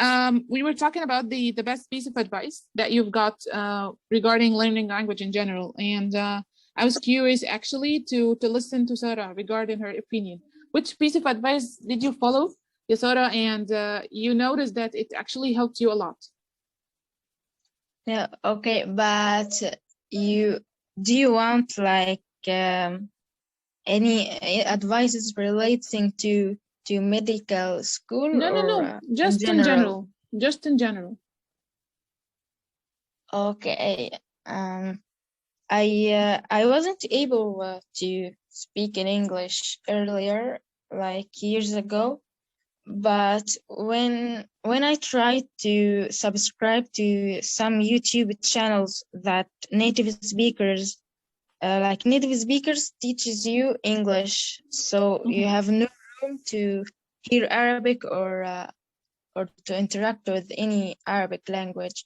we were talking about the best piece of advice that you've got regarding learning language in general, and I was curious actually to listen to Sarah regarding her opinion. Which piece of advice did you follow, Sarah, and you noticed that it actually helped you a lot? Yeah, okay, but do you want like any advices relating to medical school? No, just in general. Just in general. Okay. I wasn't able to speak in English earlier, like years ago, but when I tried to subscribe to some YouTube channels that native speakers teaches you English, so you have no room to hear Arabic or to interact with any Arabic language.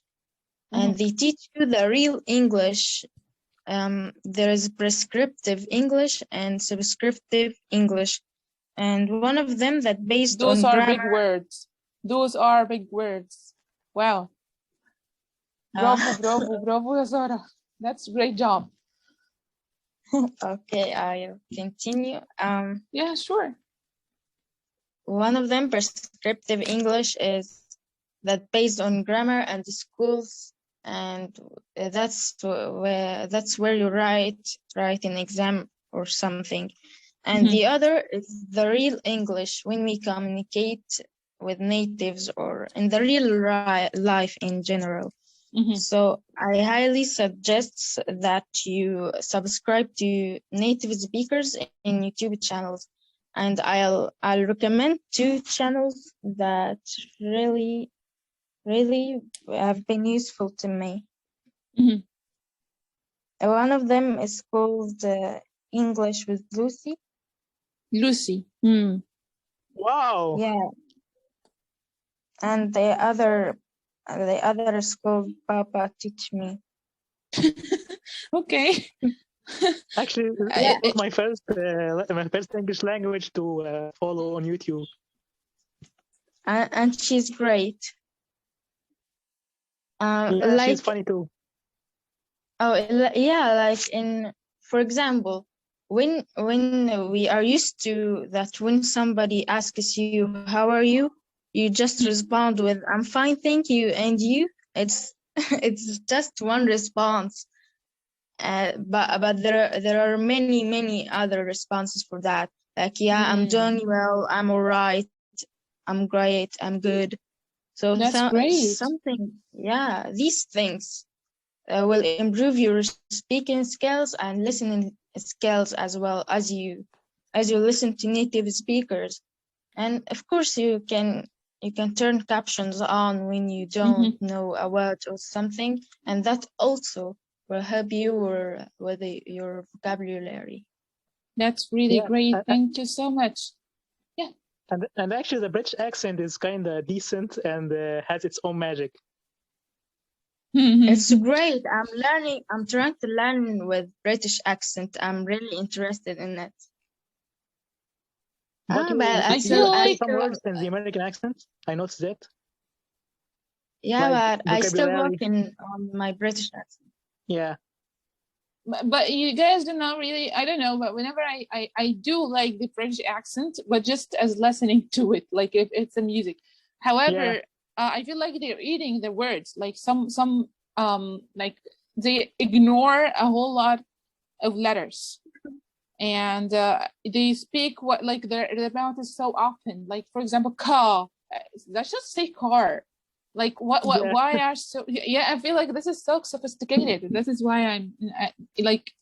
And they teach you the real English. There is prescriptive English and subscriptive English. And one of them that based Those on are grammar. big words. Those are big words. Wow. Bravo, ya Zara. That's a great job. Okay, I'll continue. Yeah, sure. One of them, prescriptive English, is that based on grammar and the schools, and that's where you write an exam or something. And the other is the real English, when we communicate with natives or in the real life in general. So I highly suggest that you subscribe to native speakers in YouTube channels. And I'll recommend 2 channels that really have been useful to me. One of them is called English with Lucy. Lucy. Wow. Yeah. And the other is called Papa Teach Me. Okay. Actually, it was my first English language to follow on YouTube. And she's great. Yeah, she's funny too. Oh yeah, like for example, when we are used to that, when somebody asks you how are you, you just respond with I'm fine, thank you, and you. It's just one response. But there are many other responses for that. Like I'm doing well, I'm all right, I'm great, I'm good. So that's great. Something, these things will improve your speaking skills and listening skills, as well as you listen to native speakers. And of course you can turn captions on when you don't know a word or something, and that also will help you with your vocabulary. That's really great. Thank you so much. Yeah. And actually the British accent is kind of decent and has its own magic. It's great. I'm trying to learn with British accent. I'm really interested in it. But I feel like some words in the American accent. I noticed that. Yeah, like but I still vocabulary. working on my British accent. Yeah. But you guys do not really, I don't know, but whenever I do like the French accent, but just as listening to it, like if it's a music. However, I feel like they're eating the words, like some like they ignore a whole lot of letters, and they speak what, like their mouth is so often, like for example car, let's just say car, like what why are so, I feel like this is so sophisticated. This is why I'm like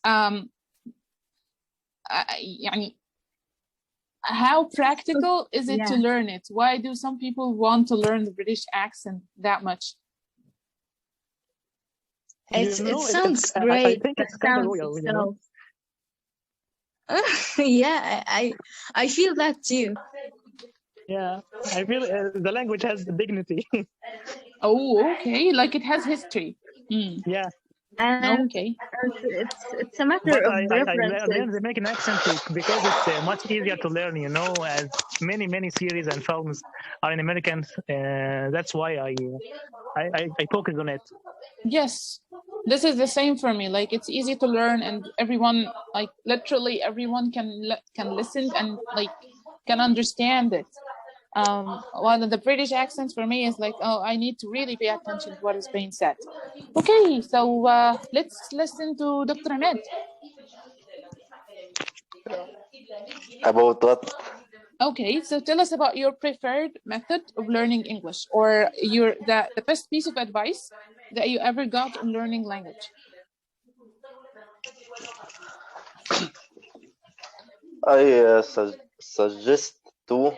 how practical is it to learn it? Why do some people want to learn the British accent that much? It sounds great. I think it's kind of royal, you know? Yeah, I feel that too. Yeah, I feel the language has dignity. Oh, okay, like it has history. Yeah. And okay, it's a matter of preference. I learned the American accent because it's much easier to learn, you know, as many series and films are in American. That's why I focus on it. Yes, this is the same for me. Like it's easy to learn, and everyone, like literally everyone can listen and like can understand it. One of the British accents for me is like, oh, I need to really pay attention to what is being said. Okay, so let's listen to Dr. Ahmed. About what? Okay, so tell us about your preferred method of learning English, or the best piece of advice that you ever got on learning language. I suggest to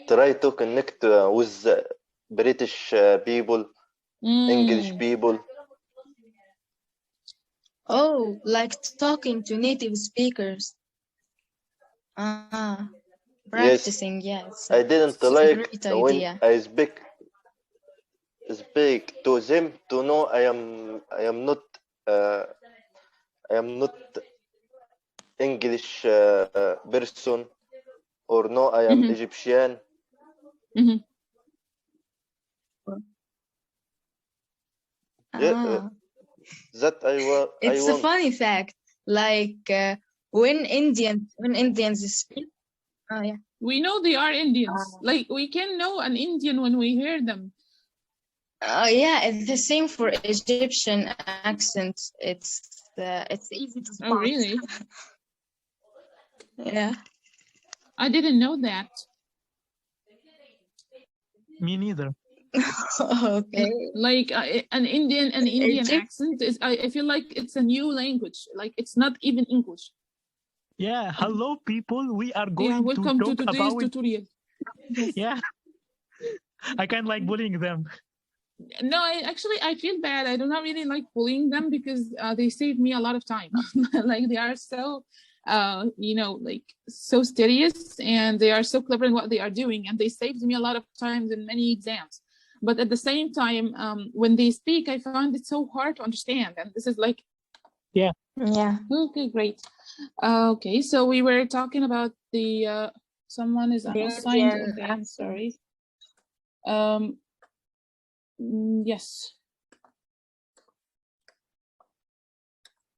try to connect with British people, English people. Oh, like talking to native speakers. Practicing, yes. I didn't It's a like great when idea. I speak to them to know I am not English person, or no, I am Egyptian. Yeah, that It's a funny fact. Like when Indians speak. Oh yeah. We know they are Indians. Like we can know an Indian when we hear them. Yeah, it's the same for Egyptian accents. It's easy to spot. Oh really? Yeah. I didn't know that. Me neither. Okay. Like an Indian accent is. I feel like it's a new language. Like it's not even English. Yeah. Hello, people. We are going welcome to talk today's about. tutorial. Yeah. I kind of like bullying them. No, I feel bad. I do not really like bullying them because they save me a lot of time. Like they are so, like so serious, and they are so clever in what they are doing, and they saved me a lot of times in many exams. But at the same time, when they speak, I find it so hard to understand, and this is like, yeah. Okay, great. Okay, so we were talking about the someone is unassigned. Okay, I'm sorry. Yes.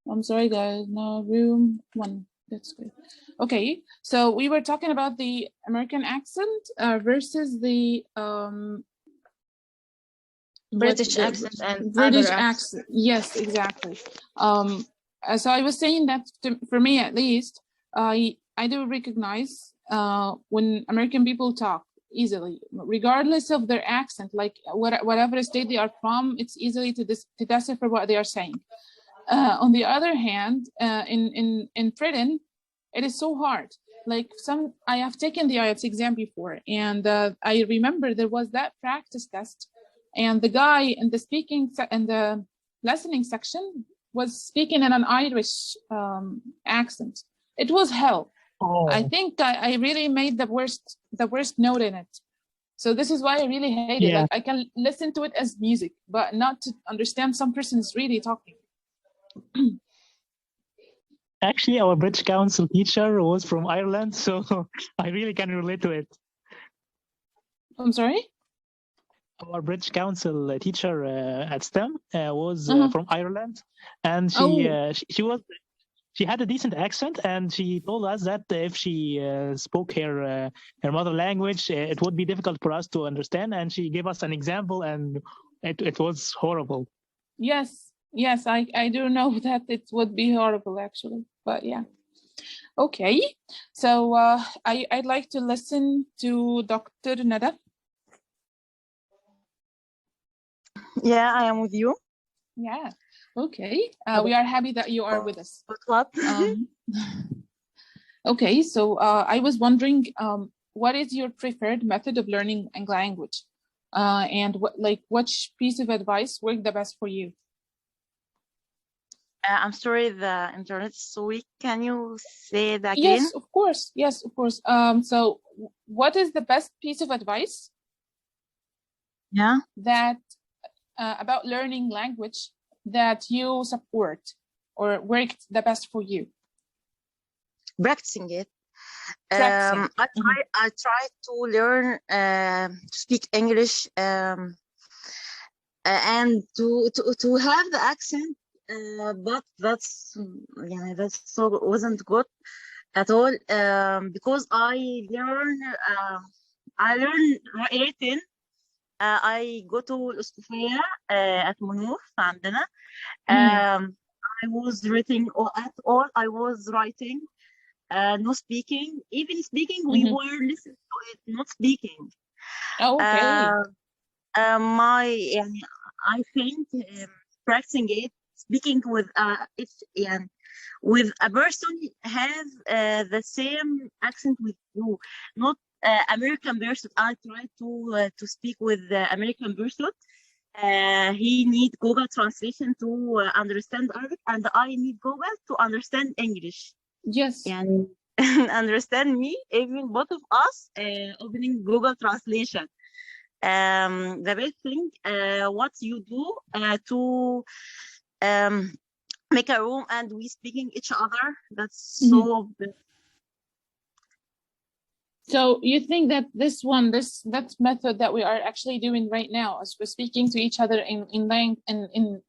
I'm sorry, guys. No, room 1. That's good. Okay, so we were talking about the American accent versus the British accent and British other accent. Yes, exactly. So I was saying that for me, at least, I do recognize when American people talk easily, regardless of their accent, like whatever state they are from, it's easily to decipher what they are saying. On the other hand, in Britain, it is so hard. Like I have taken the IELTS exam before, and I remember there was that practice test, and the guy in the listening section was speaking in an Irish accent. It was hell. Oh. I think I really made the worst note in it. So this is why I really hate it. Like I can listen to it as music, but not to understand some person is really talking. Actually, our British Council teacher was from Ireland, so I really can relate to it. I'm sorry? Our British Council teacher at STEM was from Ireland, and she had a decent accent, and she told us that if she spoke her mother language, it would be difficult for us to understand, and she gave us an example, and it was horrible. Yes, I do know that it would be horrible, actually, but yeah. Okay, so I'd like to listen to Dr. Nada. Yeah, I am with you. Yeah, okay. We are happy that you are with us. Okay, so I was wondering, what is your preferred method of learning a language? And which piece of advice worked the best for you? I'm sorry, the internet is so weak. Can you say that again? Yes, of course. Yes, of course. So what is the best piece of advice? Yeah. That about learning language that you support or worked the best for you? Practicing it. I try to learn to speak English and to have the accent, but that so wasn't good at all because I learn writing. I go to الأسقفية at منوف عندنا. I was writing I was writing, no speaking. Even speaking, we were listening to it, not speaking. Oh, okay. I think practicing it, speaking with with a person have the same accent with you, not American person. I try to speak with the American person. He need Google translation to understand Arabic, and I need Google to understand English. Yes. And understand me, even both of us opening Google Translation. The best thing, what you do to make a room and we speaking each other. That's so. So you think that that method that we are actually doing right now, as we're speaking to each other in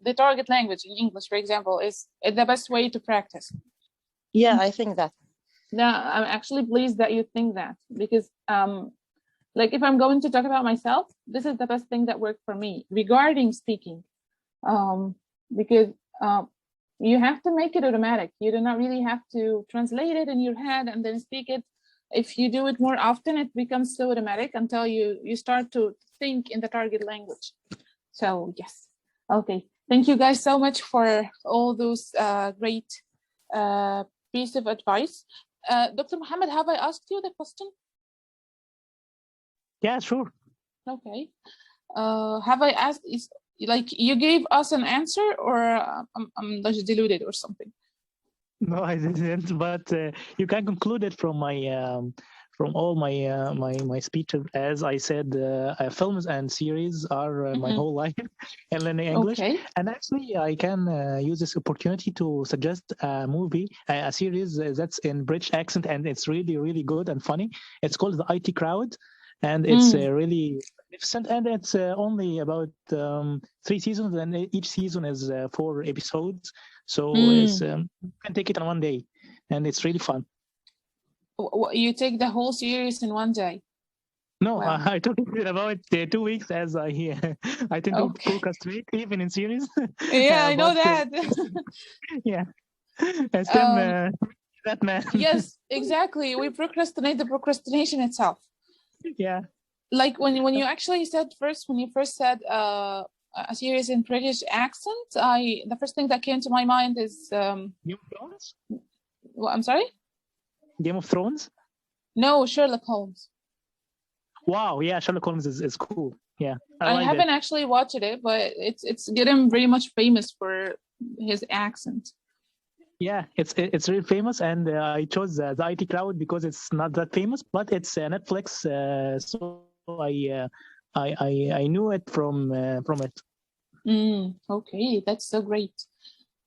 the target language, in English, for example, is the best way to practice? Yeah, I think that. Yeah, I'm actually pleased that you think that, because like if I'm going to talk about myself, this is the best thing that worked for me regarding speaking, because you have to make it automatic. You do not really have to translate it in your head and then speak it. If you do it more often, it becomes so automatic until you start to think in the target language. So yes, okay. Thank you guys so much for all those great piece of advice. Dr. Mohamed, have I asked you the question? Yeah, sure. Okay. Have I asked, like you gave us an answer, or I'm just deluded or something? No, I didn't. But you can conclude it from my from all my speeches. As I said, films and series are my whole life in learning English. Okay. And actually, I can use this opportunity to suggest a movie, a series that's in British accent, and it's really, really good and funny. It's called The IT Crowd, and it's really magnificent. And it's only about 3 seasons, and each season is 4 episodes. So it's you can take it in one day, and it's really fun. You take the whole series in one day? No, Wow. I took it in about 2 weeks, as I tend to procrastinate even in series. Yeah, I know that. Yeah, and still that man. Yes, exactly. We procrastinate the procrastination itself. Yeah. Like when you actually said when you first said a series in British accent, the first thing that came to my mind is Game of Thrones? Well, I'm sorry? Game of Thrones? No, Sherlock Holmes. Wow, yeah, Sherlock Holmes is cool. Yeah, I like haven't that. actually watched it, but it's getting very much famous for his accent. Yeah, it's really famous, and I chose the IT Crowd because it's not that famous, but it's Netflix, so I knew it from it. Okay, that's so great.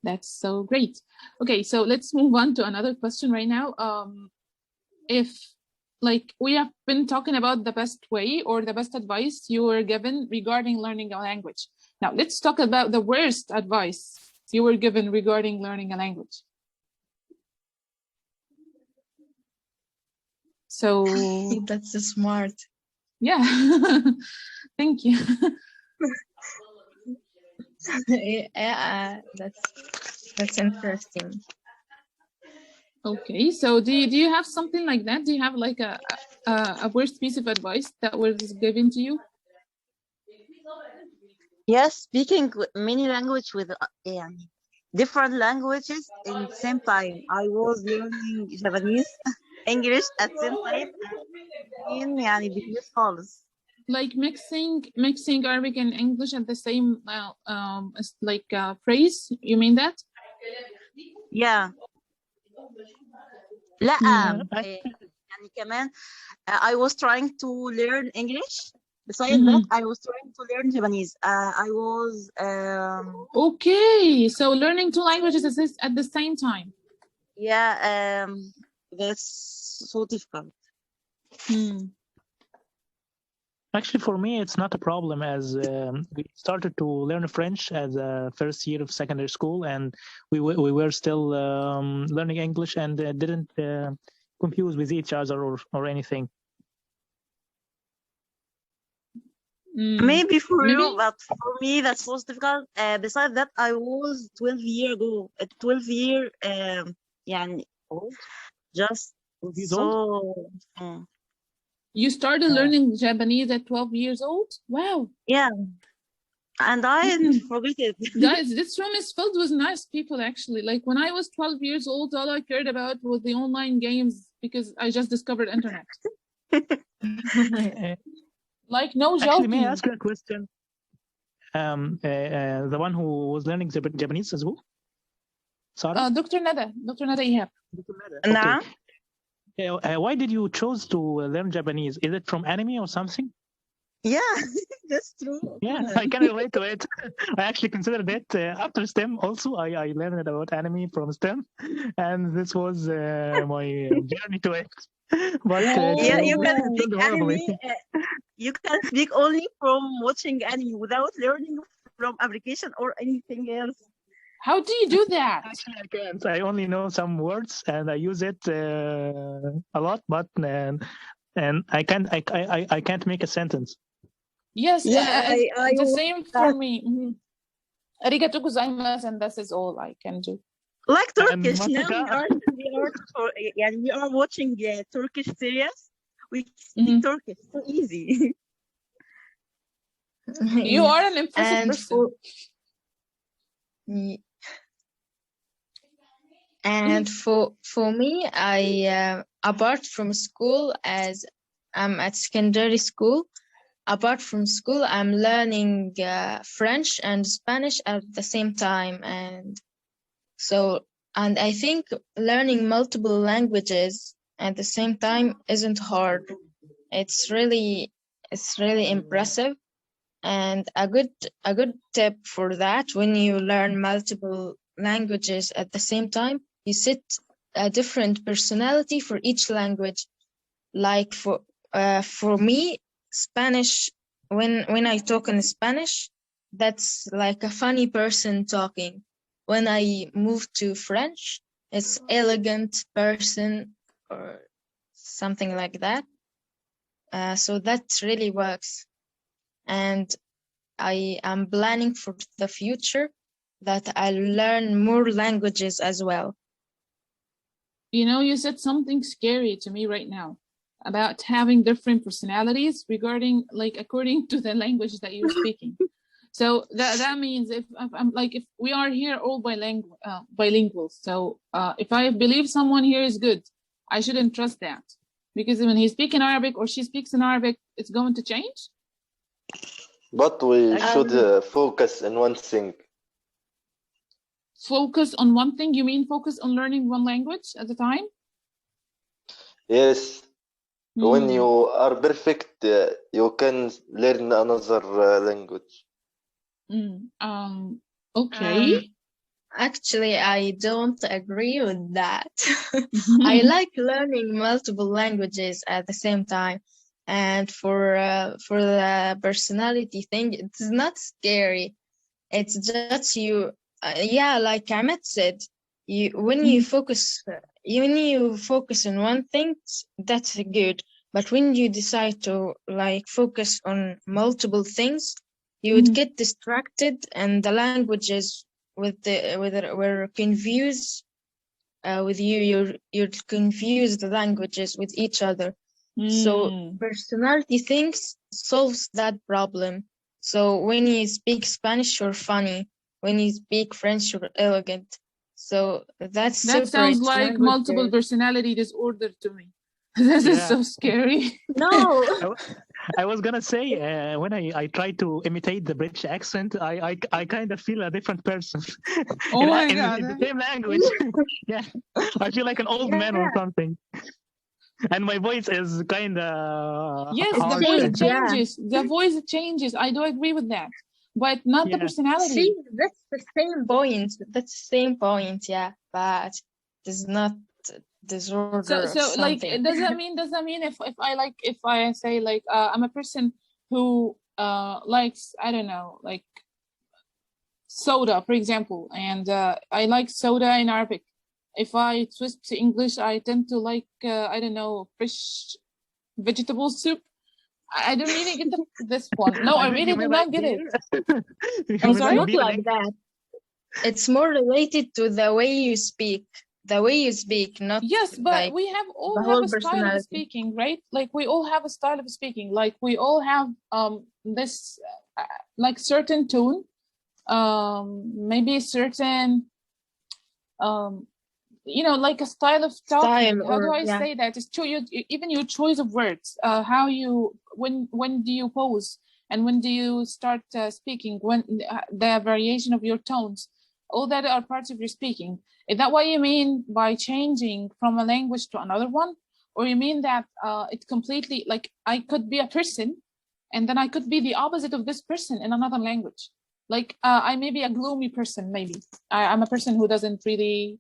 That's so great. Okay, so let's move on to another question right now. If like we have been talking about the best way or the best advice you were given regarding learning a language. Now let's talk about the worst advice you were given regarding learning a language. So that's smart. Yeah. Thank you. Yeah, that's interesting. Okay, so do you have something like that? Do you have like a worst piece of advice that was given to you? Yes, speaking many language with different languages in the same time. I was learning Japanese, English at the same time, and يعني business calls. Like mixing Arabic and English at the same phrase. You mean that? Yeah. لا يعني كمان I was trying to learn English. Besides that, I was trying to learn Japanese. I was okay. So learning 2 languages at the same time. Yeah, that's so difficult. Actually, for me, it's not a problem, as we started to learn French as a first year of secondary school, and we were still learning English and didn't confuse with each other or anything. Maybe for you, but for me, that's most difficult. Besides that, I was 12 years old. Just so. You started learning Japanese at 12 years old? Wow. Yeah. And I forget it. Guys, this room is filled with nice people, actually. Like when I was 12 years old, all I cared about was the online games because I just discovered internet. Like, no joking. Actually, may I ask you a question? The one who was learning Japanese as well? Sarah? Dr. Nada Ihab. Okay. Why did you choose to learn Japanese? Is it from anime or something? Yeah, that's true. Yeah, I can relate to it. I actually considered it after STEM. Also, I learned about anime from STEM, and this was my journey to it. But Yeah, you can it speak went horribly. anime. You can speak only from watching anime without learning from application or anything else. How do you do that? Actually, I can't. I only know some words, and I use it a lot, but and I can't make a sentence. Yes, Yeah, the same for me. Arigato gozaimasu, and that is all I can do. Like And Turkish, now Masaka? we are watching Turkish series. We speak Turkish, so easy. You are an impressive And person. For me, I apart from school, as I'm at secondary school, apart from school, I'm learning French and Spanish at the same time, and I think learning multiple languages at the same time isn't hard. It's really impressive, and a good tip for that, when you learn multiple languages at the same time, you set a different personality for each language. Like for me, Spanish, when I talk in Spanish, that's like a funny person talking. When I move to French, it's elegant person or something like that. So that really works. And I am planning for the future that I'll learn more languages as well. You know, you said something scary to me right now about having different personalities according to the language that you're speaking. So that means if we are here all bilingual. So if I believe someone here is good, I shouldn't trust that, because when he speaks in Arabic or she speaks in Arabic, it's going to change. But we should focus on one thing. Focus on one thing? You mean focus on learning one language at a time? Yes. When you are perfect, you can learn another language. Okay. Actually, I don't agree with that. I like learning multiple languages at the same time. And for the personality thing, it's not scary. It's just you. Like Ahmed said, when you focus on one thing, that's good. But when you decide to focus on multiple things, you would get distracted, and the languages were confused with you. You're confused the languages with each other. So personality things solves that problem. So when you speak Spanish, you're funny. When you speak French, you're elegant. So that sounds like multiple personality disorder to me. This is so scary. No. I was gonna say when I try to imitate the British accent, I kind of feel a different person. Oh my God. In the same language. Yeah, I feel like an old man or something. And my voice is kind of the voice changes. The voice changes. I do agree with that, but not the personality. See, that's the same point. That's the same point. Yeah, but it's not disorder. So like, does that mean if I say I'm a person who likes, I don't know, like soda, for example, and I like soda in Arabic. If I twist to English, I tend to like, I don't know, fresh vegetable soup. I don't really get this one. No, I really do not get it. It's not like that. It's more related to the way you speak. The way you speak, not yes, but we have all have a style of speaking, right? Like we all have a style of speaking. Like we all have this like certain tone, maybe certain like a style of talking. How do I say that? It's true. Even your choice of words, how you when do you pause and when do you start speaking? When the variation of your tones, all that are parts of your speaking. Is that what you mean by changing from a language to another one, or you mean that it completely, like I could be a person and then I could be the opposite of this person in another language? Like I may be a gloomy person, maybe. I'm a person who doesn't really,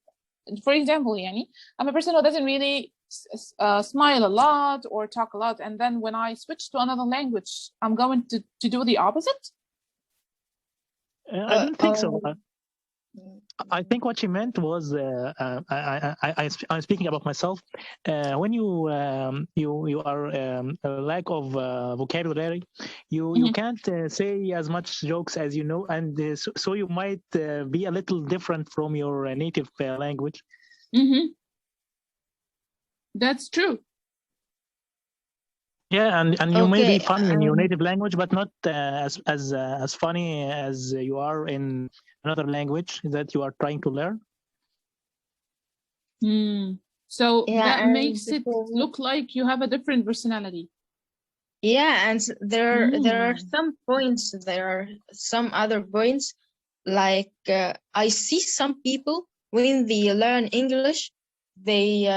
for example, Yani, I'm a person who doesn't really smile a lot or talk a lot. And then when I switch to another language, I'm going to do the opposite? I don't think so. I think what she meant was, I'm speaking about myself. When you are a lack of vocabulary, you can't say as much jokes as you know, and so you might be a little different from your native language. That's true. Yeah, and you may be funny in your native language, but not as funny as you are in another language that you are trying to learn. So that makes it look like you have a different personality. Yeah, and there are some points. There are some other points, like I see some people when they learn English, they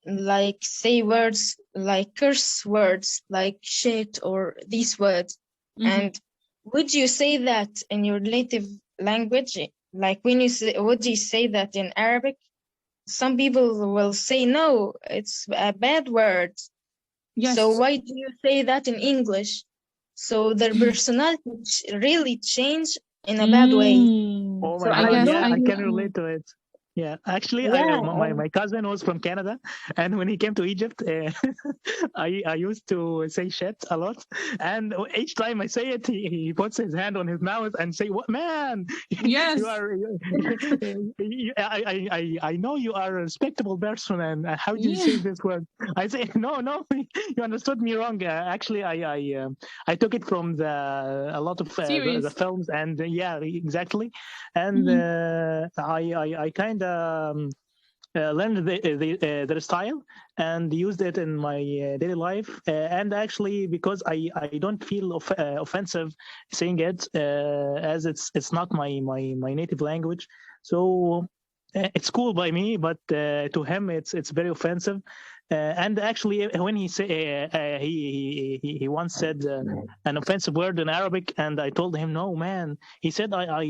like say words like curse words like shit or these words. And would you say that in your native language? Like when you say, would you say that in Arabic? Some people will say no, it's a bad word. Yes. So why do you say that in English? So their personality really change in a bad way. Oh So my God, yeah, I don't can relate to it. Yeah, actually, my cousin was from Canada, and when he came to Egypt, I used to say shit a lot, and each time I say it, he puts his hand on his mouth and say, "What, man? Yes, I know you are a respectable person, and how did you say this word?" I say, "No, you understood me wrong. Actually, I took it from a lot of the films, and yeah, exactly, and I kind of learned their style and used it in my daily life. And actually, because I don't feel offensive saying it, as it's not my native language, so it's cool by me. But to him, it's very offensive. And actually, when he he once said an offensive word in Arabic, and I told him, "No, man." He said, "I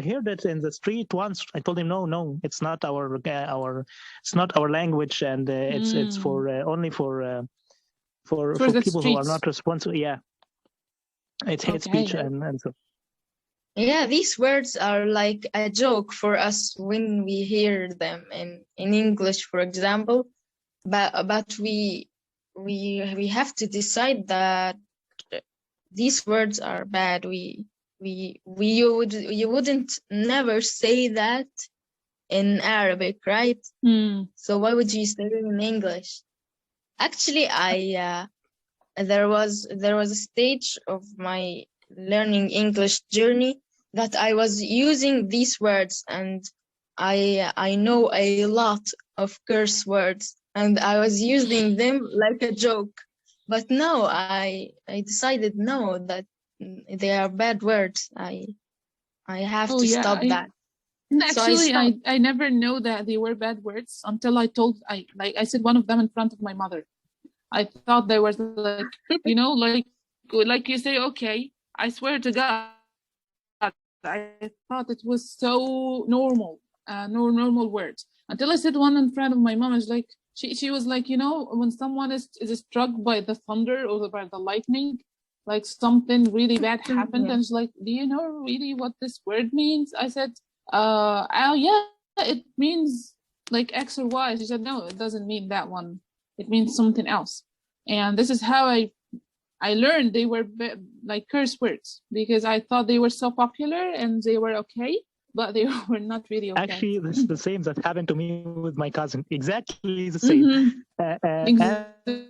heard it in the street once." I told him, "No, it's not it's not our language, and it's for only for people who are not responsible." Yeah, it's hate speech, and so. Yeah, these words are like a joke for us when we hear them in English, for example. But we have to decide that these words are bad. You wouldn't never say that in Arabic, right? So why would you say it in English? Actually, there was a stage of my learning English journey that I was using these words, and I know a lot of curse words, and I was using them like a joke. But no, I decided no, that they are bad words. I have to stop that. Actually, so I never know that they were bad words until I said one of them in front of my mother. I thought they were like, like you say, okay, I swear to God, I thought it was so normal, normal words. Until I said one in front of my mom. I was like, she was like, when someone is struck by the thunder or by the lightning, like something really bad happened. Yeah. And she's like, do you know really what this word means? I said, oh yeah, it means like X or Y. She said, no, it doesn't mean that one. It means something else. And this is how I learned they were like curse words, because I thought they were so popular and they were okay, but they were not really okay. Actually, this is the same that happened to me with my cousin. Exactly the same. Exactly.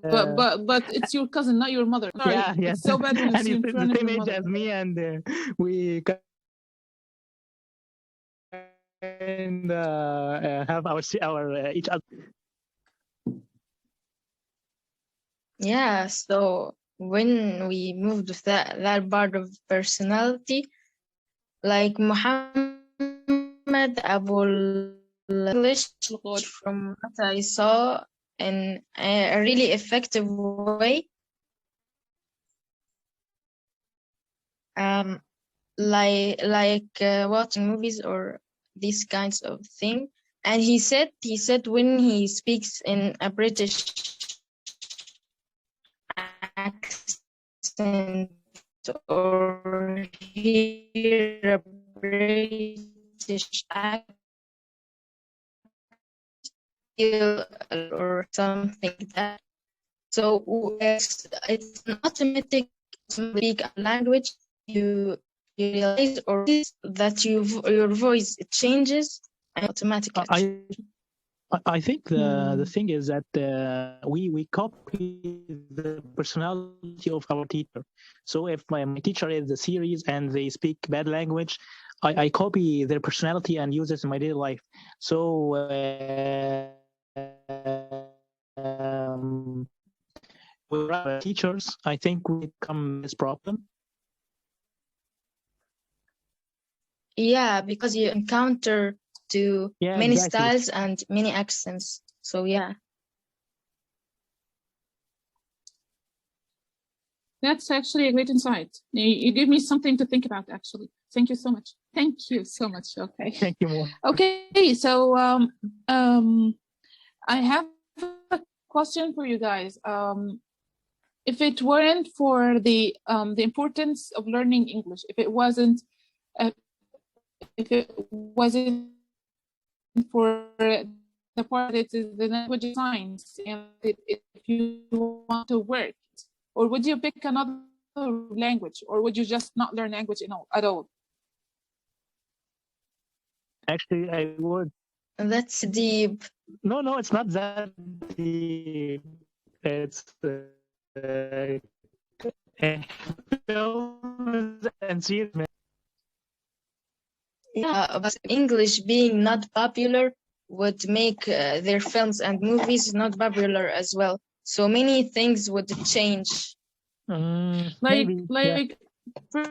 But it's your cousin, not your mother. Sorry, yeah. It's so bad when you see in front of your mother. The same age as me, and we and have our each other. Yeah, so when we moved to that part of personality, like Mohamed Abul English from what I saw in a really effective way. Like watching movies or these kinds of thing. And he said when he speaks in a British accent or hear a British accent or something like that. So it's an automatic speak a language. You realize or that your voice it changes automatically. I think the thing is that we copy the personality of our teacher. So if my teacher is the series and they speak bad language, I copy their personality and use it in my daily life. So with teachers, I think we come this problem. Yeah, because you encounter many exactly. styles and many accents. So yeah. That's actually a great insight. You give me something to think about, actually. Thank you so much. Thank you so much. Okay. Thank you more. Okay, so I have a question for you guys. If it weren't for the importance of learning English, if it wasn't for the part that is the language of science, and if you want to work, or would you pick another language, or would you just not learn language at all? Actually, I would. That's deep. No, it's not that deep. It's films and series. Yeah, but English being not popular would make their films and movies not popular as well. So many things would change. Like for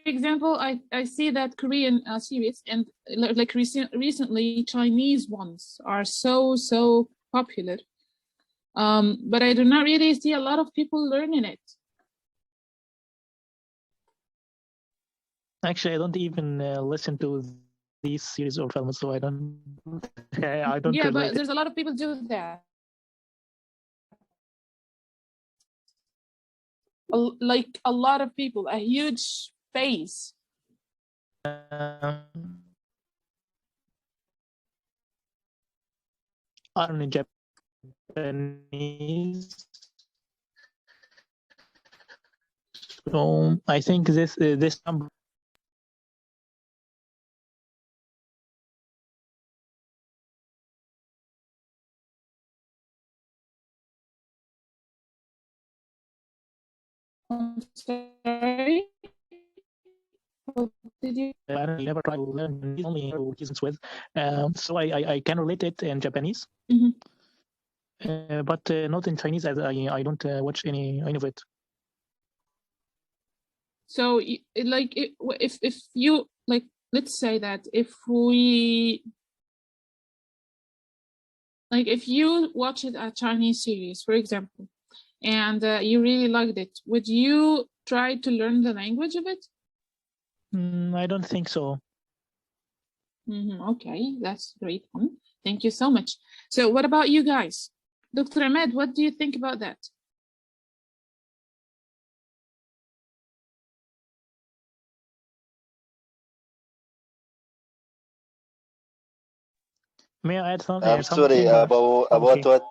example, I see that Korean series and like recently Chinese ones are so popular. But I do not really see a lot of people learning it. Actually, I don't even listen to these series or films, so I don't. I don't. Yeah, but there's a lot of people do that. Like a lot of people, a huge space. Are in Japanese. So I think this number. Sorry. Did you? I never try to learn only seasons with, so I can relate it in Japanese, but not in Chinese, as I don't watch any of it. So like if you like, let's say that if we like if you watched a Chinese series, for example, and you really liked it, would you try to learn the language of it? I don't think so. Okay, that's great. Thank you so much. So what about you guys? Dr. Ahmed, what do you think about that? May I add something? I'm sorry, about what?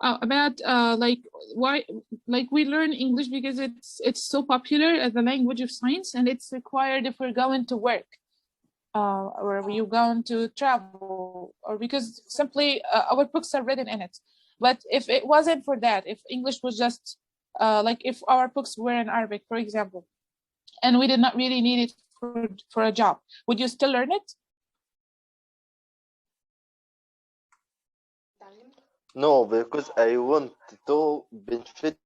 About like why, like we learn English because it's so popular as a language of science, and it's required if we're going to work, or you're going to travel, or because simply our books are written in it. But if it wasn't for that, if English was just like if our books were in Arabic, for example, and we did not really need it for a job, would you still learn it? No, because I want to benefit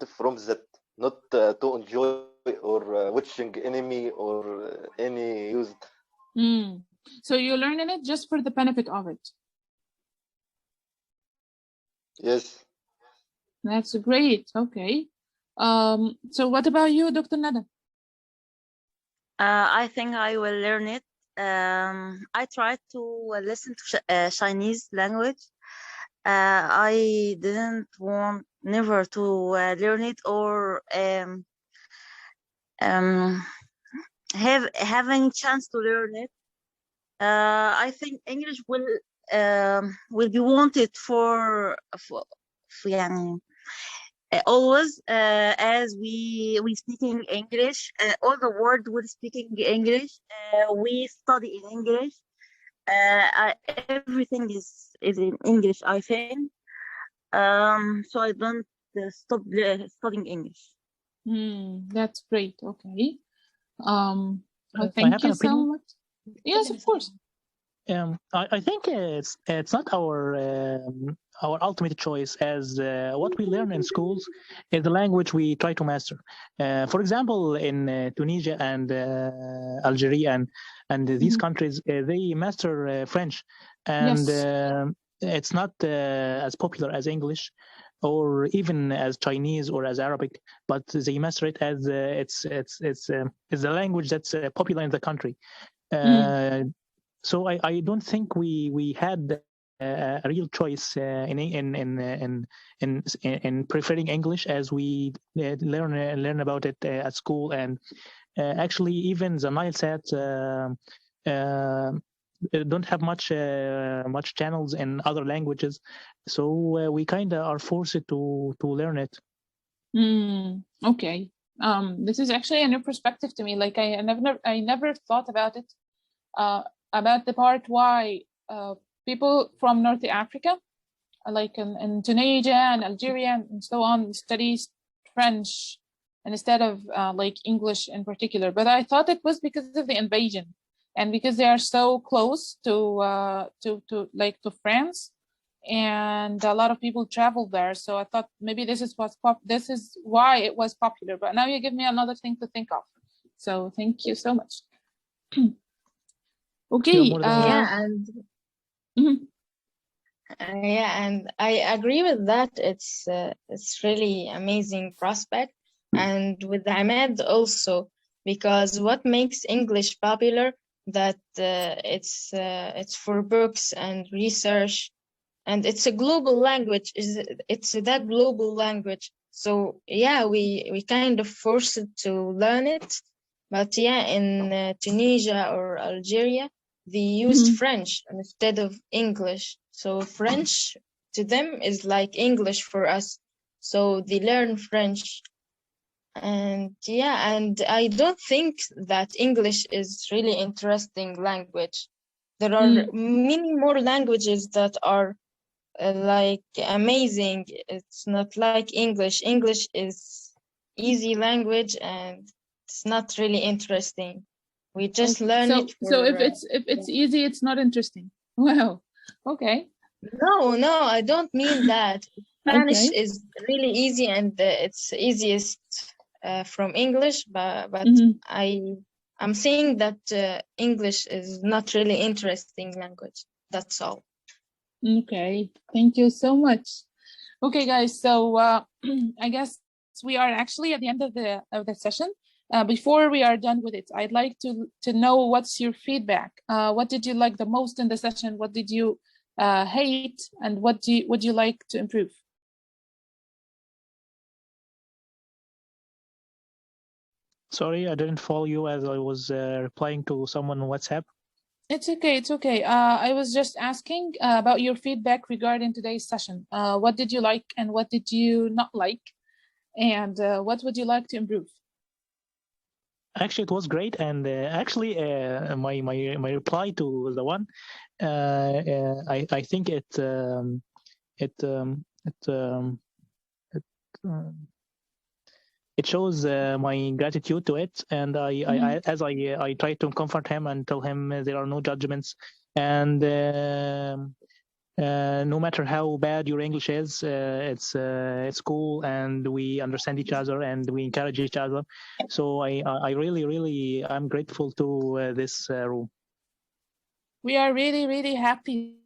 from that, not to enjoy or watching enemy or any used So you're learning it just for the benefit of it. Yes. That's great. Okay. So what about you, Dr. Nada? I think I will learn it. I tried to listen to Chinese language. I didn't want never to learn it or having chance to learn it. I think English will be wanted for يعني, always as we speaking English. All the world will speaking English. We study in English. Everything is in English, I think. So I don't stop studying English. That's great. Okay. Well, I thank have you an so opinion. much. Yes, of course. I think it's not our ultimate choice, as what we learn in schools is the language we try to master. For example, in Tunisia and Algeria and these countries, they master French, and it's not as popular as English or even as Chinese or as Arabic, but they master it as it's a language that's popular in the country. So I don't think we had a real choice in preferring English, as we learn about it at school, and actually even the Nilesat don't have much channels in other languages, so we kind of are forced to learn it. Okay. This is actually a new perspective to me. Like I never thought about it. About the part why people from North Africa, like in Tunisia and Algeria and so on, study French instead of like English in particular. But I thought it was because of the invasion and because they are so close to France, and a lot of people travel there. So I thought maybe this is why it was popular. But now you give me another thing to think of. So thank you so much. Okay. Yeah, and I agree with that. It's really amazing prospect, and with Ahmed also, because what makes English popular, that it's for books and research, and it's a global language. It's that global language. So yeah, we kind of forced to learn it. But yeah, in Tunisia or Algeria, they used French instead of English. So French to them is like English for us. So they learn French. And yeah, and I don't think that English is really interesting language. There are many more languages that are like amazing. It's not like English. English is easy language and it's not really interesting. We just learn it. So if it's easy, it's not interesting. Wow. Okay. No, I don't mean that. Spanish is really easy and it's easiest from English, but I'm saying that English is not really interesting language. That's all. Okay, thank you so much. Okay, guys, so I guess we are actually at the end of the session. Before we are done with it, I'd like to know what's your feedback. What did you like the most in the session? What did you hate, and what would you like to improve? Sorry, I didn't follow you as I was replying to someone on WhatsApp. It's okay. It's okay. I was just asking about your feedback regarding today's session. What did you like and what did you not like? And what would you like to improve? Actually, it was great. And actually, my reply to the one, I think it shows my gratitude to it, and I try to comfort him and tell him there are no judgments, and no matter how bad your English is, it's cool, and we understand each other and we encourage each other. So I really I'm grateful to this room. We are really, really happy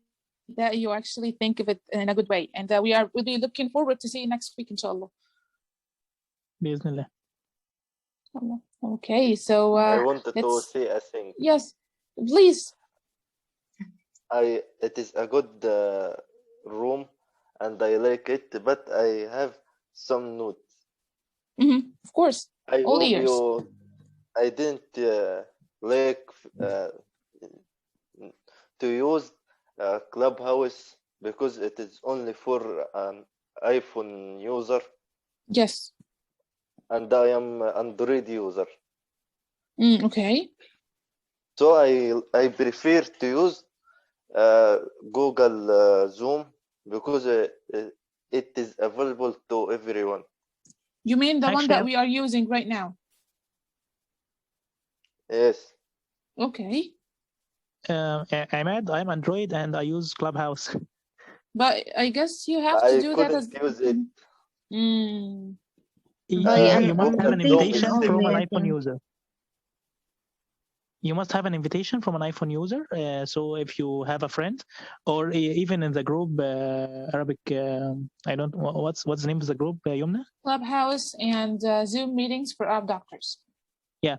that you actually think of it in a good way. And we are really looking forward to see you next week, inshallah. Bismillah. Okay, so I wanted to let's... say a thing. Yes, please. It is a good room and I like it, but I have some notes. Of course, I all hope ears. I didn't like to use Clubhouse because it is only for an iPhone user. Yes. And I am an Android user. Okay. So I prefer to use Google Zoom because it is available to everyone. You mean the one that we are using right now? Yes. Okay. Ahmed, I'm Android and I use Clubhouse. But I guess you have to do that as... use it. You must have an invitation from an iPhone user. You must have an invitation from an iPhone user. So if you have a friend, or even in the group Arabic, I don't. What's the name of the group, Yomna? Clubhouse and Zoom meetings for Arab doctors. Yeah,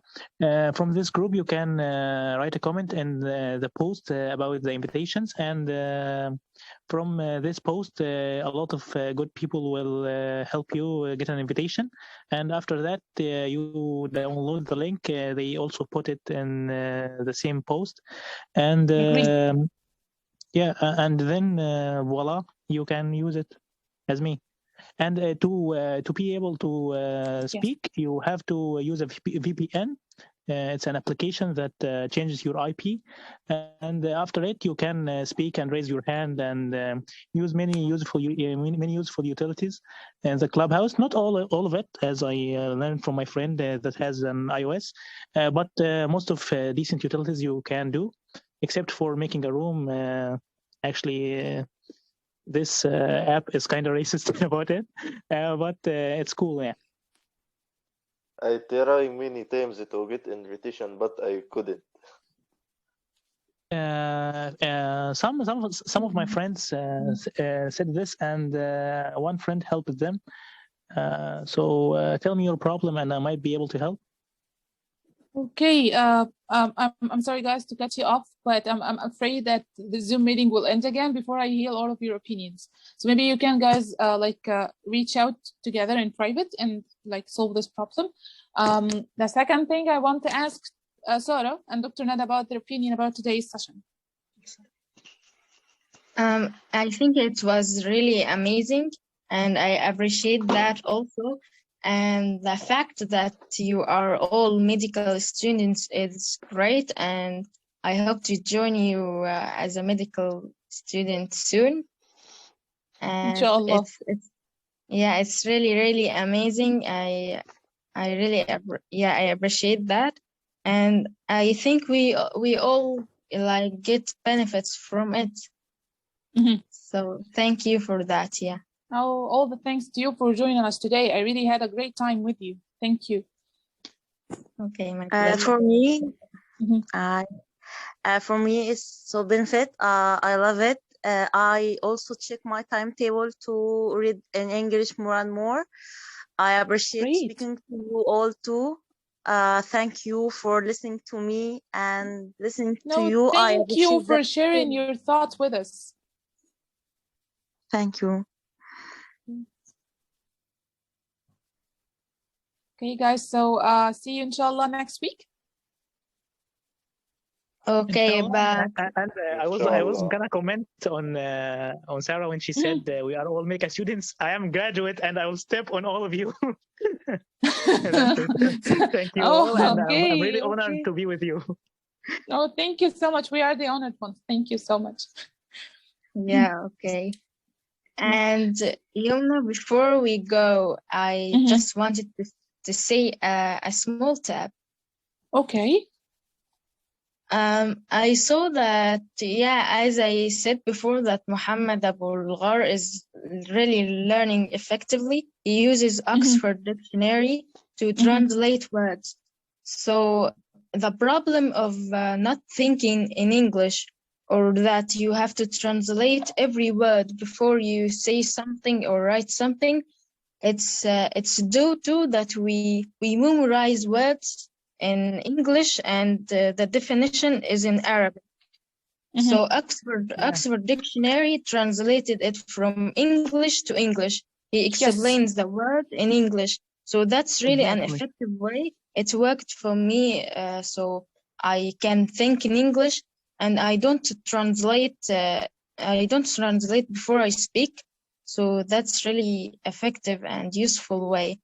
from this group you can write a comment in the post about the invitations, and from this post a lot of good people will help you get an invitation, and after that you download the link. They also put it in the same post, and yeah, and then voila, you can use it as me. And to be able to speak, you have to use a VPN. It's an application that changes your IP, and after it, you can speak and raise your hand and use many useful utilities. And the Clubhouse, not all of it, as I learned from my friend that has an iOS, but most of decent utilities you can do, except for making a room. Actually. This app is kind of racist about it, but it's cool, yeah. I tried many times to get invitation, but I couldn't. Some of my friends said this, and one friend helped them. So tell me your problem, and I might be able to help. Okay, I'm sorry guys to cut you off, but I'm afraid that the Zoom meeting will end again before I hear all of your opinions. So maybe you can guys reach out together in private and solve this problem. The second thing I want to ask Sarah and Dr. Nada about their opinion about today's session. I think it was really amazing, and I appreciate that also. And the fact that you are all medical students is great, and I hope to join you as a medical student soon. And Inshallah. it's really amazing. I really appreciate that, and I think we all get benefits from it. So thank you for that. Yeah. Oh, all the thanks to you for joining us today. I really had a great time with you. Thank you. Okay, my for me, it's so benefit. I love it. I also check my timetable to read in English more and more. I appreciate speaking to you all too. Thank you for listening to me and listening to you. Thank you for sharing your thoughts with us. Thank you. Okay, guys. So see you inshallah next week. Okay, but and I was gonna comment on Sarah when she said we are all medical students. I am graduate, and I will step on all of you. Thank you all, and I'm really honored to be with you. Oh, thank you so much. We are the honored ones. Thank you so much. Yeah. Okay. And Yomna, before we go, I just wanted to say a small tip. Okay. I saw that, as I said before, that Mohamed Elfalaky is really learning effectively. He uses Oxford Dictionary to translate words. So the problem of not thinking in English or that you have to translate every word before you say something or write something. It's due to that we memorize words in English and the definition is in Arabic. So Oxford Dictionary translated it from English to English. He explains the word in English. So that's really an effective way. It worked for me, so I can think in English and I don't translate before I speak. So that's really effective and useful way.